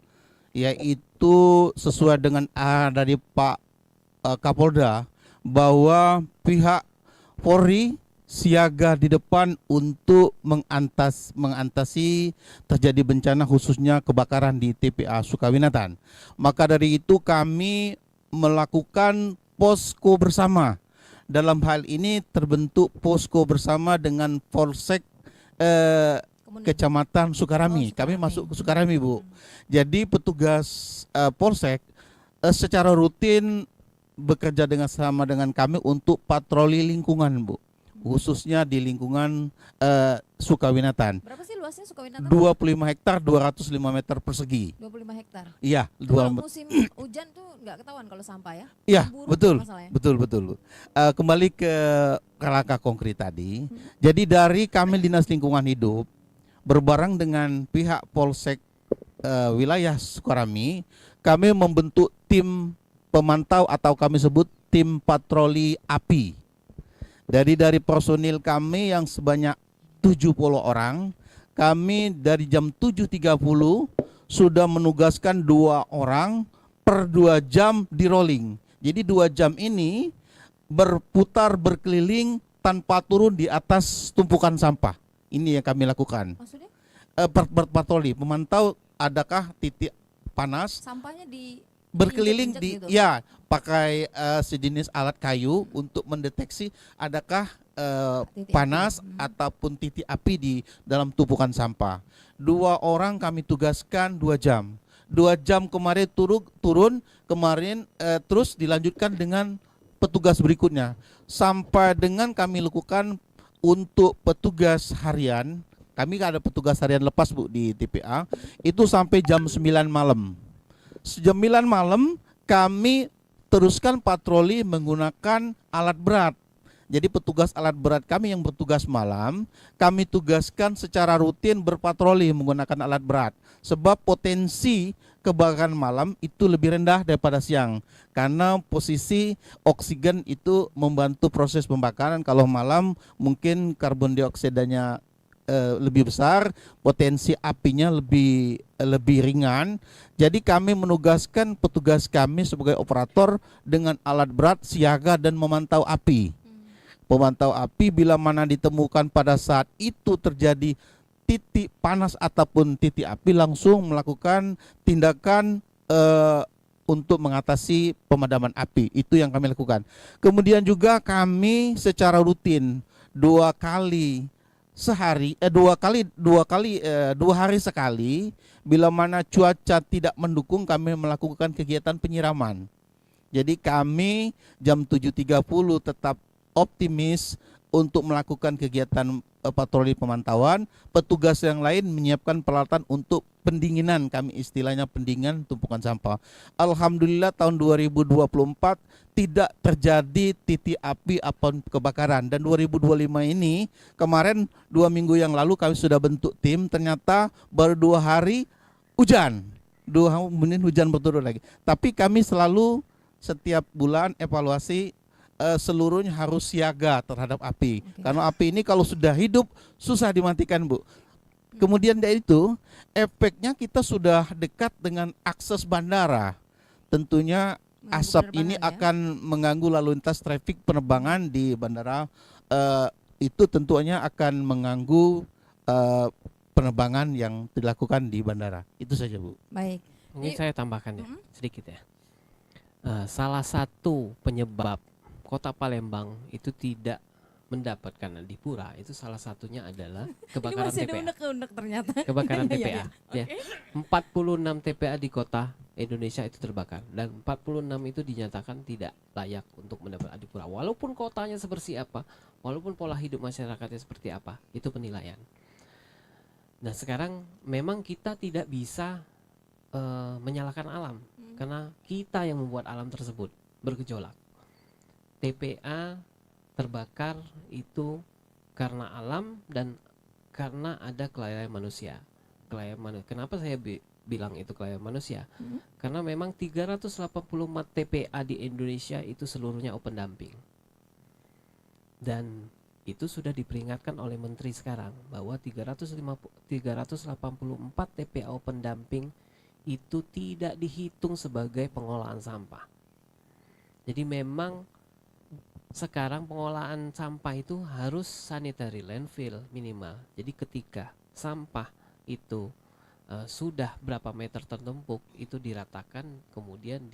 S5: yaitu sesuai dengan arahan dari Pak Kapolda, bahwa pihak Polri siaga di depan untuk mengatasi terjadi bencana khususnya kebakaran di TPA Sukawinatan. Maka dari itu kami melakukan posko bersama. Dalam hal ini terbentuk posko bersama dengan Polsek Kecamatan Sukarami. Kami masuk ke Sukarami, Bu. Jadi petugas Polsek secara rutin bekerja sama dengan kami untuk patroli lingkungan, Bu. Khususnya di lingkungan Sukawinatan.
S2: Berapa sih luasnya Sukawinatan?
S5: 25 hektar, 205 meter persegi.
S2: 25 hektar.
S5: Iya,
S2: Kalau musim hujan tuh nggak ketahuan kalau sampah ya?
S5: Iya,
S2: Buruk
S5: betul,
S2: masalahnya.
S5: betul. Kembali ke langkah konkret tadi. Jadi dari kami Dinas Lingkungan Hidup berbareng dengan pihak Polsek wilayah Sukarami, kami membentuk tim pemantau atau kami sebut tim patroli api. Dari personil kami yang sebanyak 70 orang, kami dari jam 7.30 sudah menugaskan 2 orang per 2 jam di rolling. Jadi 2 jam ini berputar berkeliling tanpa turun di atas tumpukan sampah. Ini yang kami lakukan.
S2: Maksudnya?
S5: Berpatroli, memantau adakah titik panas.
S2: Sampahnya
S5: berkeliling
S2: diinjek-injek gitu?
S5: Ya, pakai sejenis alat kayu untuk mendeteksi adakah panas ataupun titik api di dalam tumpukan sampah. 2 orang kami tugaskan 2 jam. 2 jam kemarin turun kemarin terus dilanjutkan dengan petugas berikutnya sampai dengan kami lakukan untuk petugas harian. Kami ada petugas harian lepas, Bu, di TPA itu sampai jam 9 malam. Jam 9 malam kami teruskan patroli menggunakan alat berat. Jadi petugas alat berat kami yang bertugas malam, kami tugaskan secara rutin berpatroli menggunakan alat berat. Sebab potensi kebakaran malam itu lebih rendah daripada siang. Karena posisi oksigen itu membantu proses pembakaran. Kalau malam mungkin karbon dioksidanya lebih besar, potensi apinya lebih ringan. Jadi kami menugaskan petugas kami sebagai operator dengan alat berat siaga dan memantau api. Memantau api bila mana ditemukan pada saat itu terjadi titik panas ataupun titik api, langsung melakukan tindakan untuk mengatasi pemadaman api. Itu yang kami lakukan. Kemudian juga kami secara rutin 2 hari sekali bila mana cuaca tidak mendukung kami melakukan kegiatan penyiraman. Jadi kami jam 7.30 tetap optimis untuk melakukan kegiatan patroli pemantauan. Petugas yang lain menyiapkan peralatan untuk pendinginan, kami istilahnya pendinginan tumpukan sampah. Alhamdulillah tahun 2024 tidak terjadi titik api ataupun kebakaran. Dan 2025 ini kemarin 2 minggu yang lalu kami sudah bentuk tim, ternyata baru 2 hari hujan. 2 menit hujan berturut lagi. Tapi kami selalu setiap bulan evaluasi seluruhnya harus siaga terhadap api. Karena api ini kalau sudah hidup susah dimatikan, Bu. Kemudian dari itu efeknya kita sudah dekat dengan akses bandara. Tentunya asap ini akan mengganggu lalu lintas trafik penerbangan di bandara. Itu tentunya akan mengganggu penerbangan yang dilakukan di bandara. Itu saja, Bu.
S2: Baik.
S3: Mungkin saya tambahkan ya sedikit ya. Salah satu penyebab Kota Palembang itu tidak mendapatkan adipura itu salah satunya adalah kebakaran
S2: Ini masih
S3: TPA.
S2: ada unek-unek ternyata.
S3: Kebakaran
S2: Iya,
S3: TPA.
S2: iya.
S3: Ya. 46 TPA di kota Indonesia itu terbakar dan 46 itu dinyatakan tidak layak untuk mendapat adipura. Walaupun kotanya seperti apa, walaupun pola hidup masyarakatnya seperti apa, itu penilaian. Nah, sekarang memang kita tidak bisa menyalahkan alam karena kita yang membuat alam tersebut bergejolak. TPA terbakar itu karena alam dan karena ada kelalaian manusia. Kenapa saya bilang itu kelalaian manusia? Karena memang 384 TPA di Indonesia itu seluruhnya open dumping. Dan itu sudah diperingatkan oleh menteri sekarang bahwa 384 TPA open dumping itu tidak dihitung sebagai pengolahan sampah. Jadi memang sekarang pengolahan sampah itu harus sanitary landfill minimal. Jadi ketika sampah itu sudah berapa meter tertumpuk, itu diratakan kemudian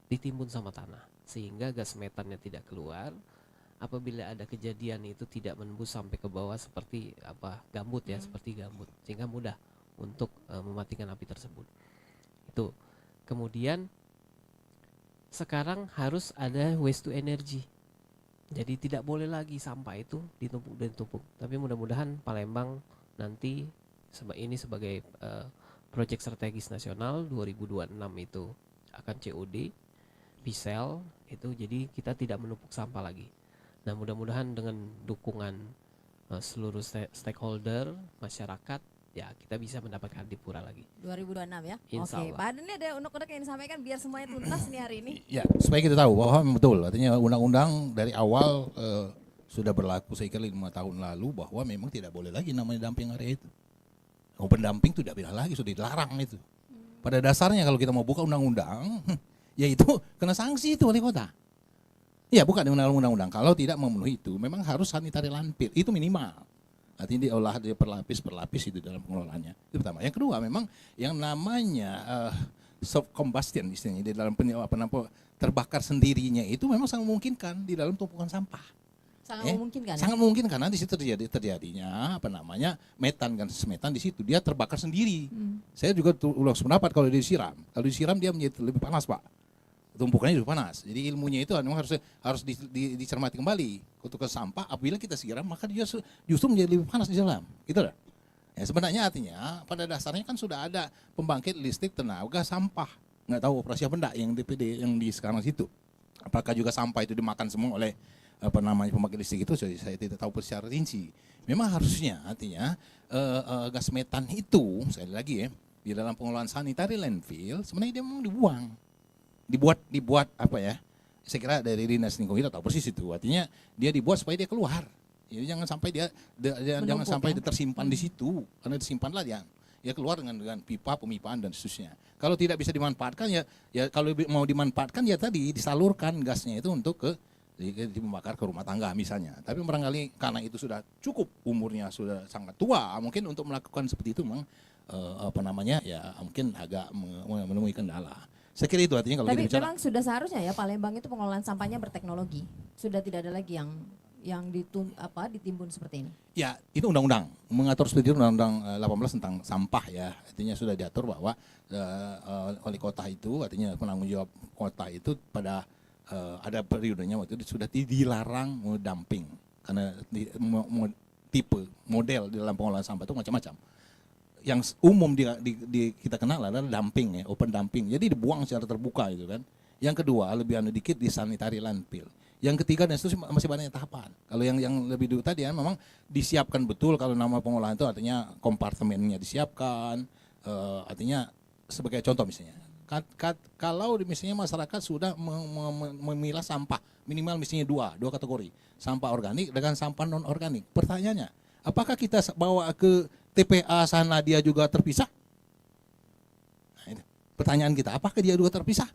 S3: ditimbun sama tanah sehingga gas metannya tidak keluar. Apabila ada kejadian itu tidak menembus sampai ke bawah seperti gambut ya, seperti gambut, sehingga mudah untuk mematikan api tersebut. Itu. Kemudian sekarang harus ada waste to energy. Jadi tidak boleh lagi sampah itu ditumpuk. Tapi mudah-mudahan Palembang nanti ini sebagai proyek strategis nasional 2026 itu akan COD, PISEL itu, jadi kita tidak menumpuk sampah lagi. Nah, mudah-mudahan dengan dukungan seluruh stakeholder, masyarakat, ya kita bisa mendapatkan Dipura lagi
S2: 2026 ya.
S3: Insya
S2: Oke,
S3: Allah.
S2: Pak Aden ini ada unek-unek yang disampaikan biar semuanya tuntas nih hari ini.
S4: Ya, supaya kita tahu bahwa memang betul, artinya undang-undang dari awal sudah berlaku saya kira 5 tahun lalu bahwa memang tidak boleh lagi namanya dumping area itu. Open dumping itu tidak boleh lagi, sudah dilarang itu. Pada dasarnya kalau kita mau buka undang-undang, yaitu kena sanksi itu wali kota. Ya, bukan undang-undang. Kalau tidak memenuhi itu, memang harus sanitary landfill, itu minimal. Artinya diolah dia berlapis itu dalam pengelolaannya. Itu pertama. Yang kedua, memang yang namanya soft combustion istilahnya di dalam terbakar sendirinya itu memang sangat memungkinkan di dalam tumpukan sampah.
S2: Sangat memungkinkan.
S4: Sangat memungkinkan karena di situ terjadinya metan kan, metan di situ dia terbakar sendiri. Saya juga ulang sependapat kalau disiram. Kalau disiram dia menjadi lebih panas, Pak. Tumpukannya juga panas. Jadi ilmunya itu memang harus dicermati kembali. Ketika sampah apabila kita siram maka dia justru menjadi lebih panas di dalam. Gitu lah. Ya, sebenarnya artinya pada dasarnya kan sudah ada pembangkit listrik tenaga sampah. Nggak tahu operasi apa enggak yang DPD yang di sekarang situ. Apakah juga sampah itu dimakan semua oleh pembangkit listrik itu, saya tidak tahu secara rinci. Memang harusnya artinya gas metan itu sekali lagi ya di dalam pengelolaan sanitary landfill sebenarnya dia memang dibuat apa ya? Saya kira dari Dinas Lingkungan Hidup tahu persis itu. Artinya dia dibuat supaya dia keluar. Jadi jangan sampai jangan sampai dia tersimpan di situ, karena disimpanlah dia keluar dengan pipa pemipaan dan seterusnya. Kalau tidak bisa dimanfaatkan ya kalau mau dimanfaatkan ya tadi disalurkan gasnya itu untuk dibakar ke rumah tangga misalnya. Tapi barangkali karena itu sudah cukup umurnya sudah sangat tua, mungkin untuk melakukan seperti itu memang mungkin agak menemui kendala. Saya kira itu artinya kalau
S2: tapi
S4: kita bicara.
S2: memang sudah seharusnya ya Palembang itu pengelolaan sampahnya berteknologi. Sudah tidak ada lagi yang ditimbun seperti ini.
S4: Ya, itu undang-undang mengatur seperti itu, undang-undang 18 tentang sampah ya. Artinya sudah diatur bahwa wali kota itu artinya penanggung jawab kota itu pada ada periodenya waktu itu sudah dilarang dumping karena tipe model di dalam pengelolaan sampah itu macam-macam. Yang umum kita kenal adalah dumping ya, open dumping. Jadi dibuang secara terbuka itu kan. Yang kedua lebih dikit di sanitary landfill. Yang ketiga dan seterusnya masih banyak tahapan. Kalau yang lebih dulu tadi ya memang disiapkan betul kalau nama pengolahan itu artinya kompartemennya disiapkan. Artinya sebagai contoh misalnya, kalau misalnya masyarakat sudah memilah sampah minimal misalnya dua kategori, sampah organik dengan sampah non organik. Pertanyaannya, apakah kita bawa ke TPA sana dia juga terpisah? Nah, ini pertanyaan kita, apakah dia juga terpisah?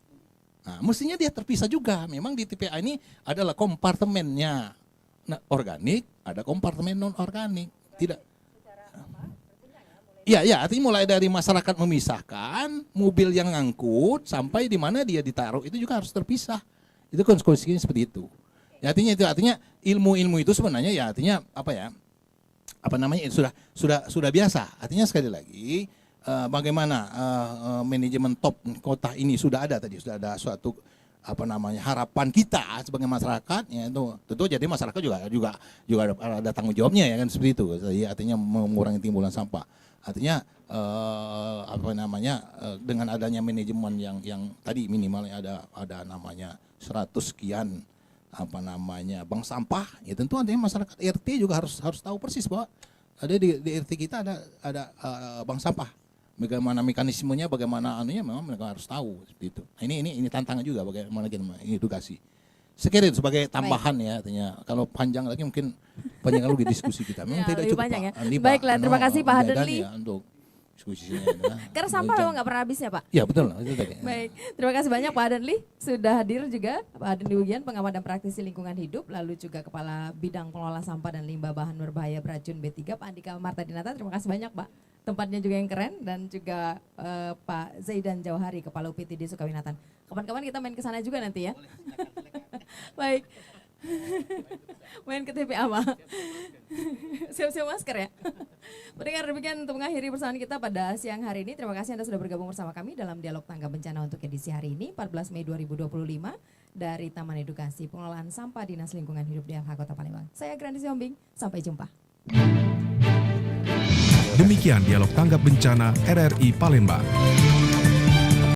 S4: Nah, mestinya dia terpisah juga. Memang di TPA ini adalah kompartemennya organik, ada kompartemen non organik. Tidak. Iya, artinya mulai dari masyarakat memisahkan mobil yang ngangkut sampai di mana dia ditaruh itu juga harus terpisah. Itu konsekuensinya seperti itu. Ya, artinya ilmu itu sebenarnya ya artinya sudah biasa. Artinya sekali lagi bagaimana manajemen top kota ini sudah ada suatu harapan kita sebagai masyarakat ya itu tentu jadi masyarakat juga ada tanggung jawabnya ya kan seperti itu. Jadi artinya mengurangi timbulan sampah. Artinya dengan adanya manajemen yang tadi minimalnya ada namanya 100 sekian bank sampah, ya tentu artinya masyarakat RT juga harus tahu persis bahwa ada di RT kita ada bank sampah. Bagaimana mekanismenya, bagaimana anunya, memang mereka harus tahu seperti itu. Nah, ini tantangan juga bagaimana kita edukasi. Sekiranya sebagai tambahan ya, artinya kalau panjang lagi mungkin panjang lagi diskusi kita. Memang
S2: Ya,
S4: tidak
S2: lebih
S4: cukup
S2: panjang
S4: Pak
S2: ya.
S4: Andi, Pak.
S2: Baiklah, terima kasih Pak Haderli.
S4: Ya, untuk diskusinya.
S2: Karena sampah memang nggak pernah habisnya Pak.
S4: Ya betul, itu tadi.
S2: Baik, terima kasih banyak Pak Haderli sudah hadir juga. Pak Haderli Wigian, pengamat dan praktisi lingkungan hidup, lalu juga Kepala Bidang Pengelola Sampah dan Limbah Bahan Berbahaya Beracun B3, Pak Andika Martadinata. Terima kasih banyak Pak. Tempatnya juga yang keren, dan juga Pak Zaidan Jauhari, Kepala UPTD Sukawinatan. Kapan-kapan kita main ke sana juga nanti ya. Baik. Main ke TPA Pak. Siap-siap masker ya. Pendengar, demikian untuk mengakhiri persamaan kita pada siang hari ini. Terima kasih Anda sudah bergabung bersama kami dalam Dialog Tanggap Bencana untuk edisi hari ini 14 Mei 2025 dari Taman Edukasi Pengelolaan Sampah Dinas Lingkungan Hidup DLH Kota Palembang. Saya Grandi Siombing, sampai jumpa.
S1: Demikian Dialog Tanggap Bencana RRI Palembang.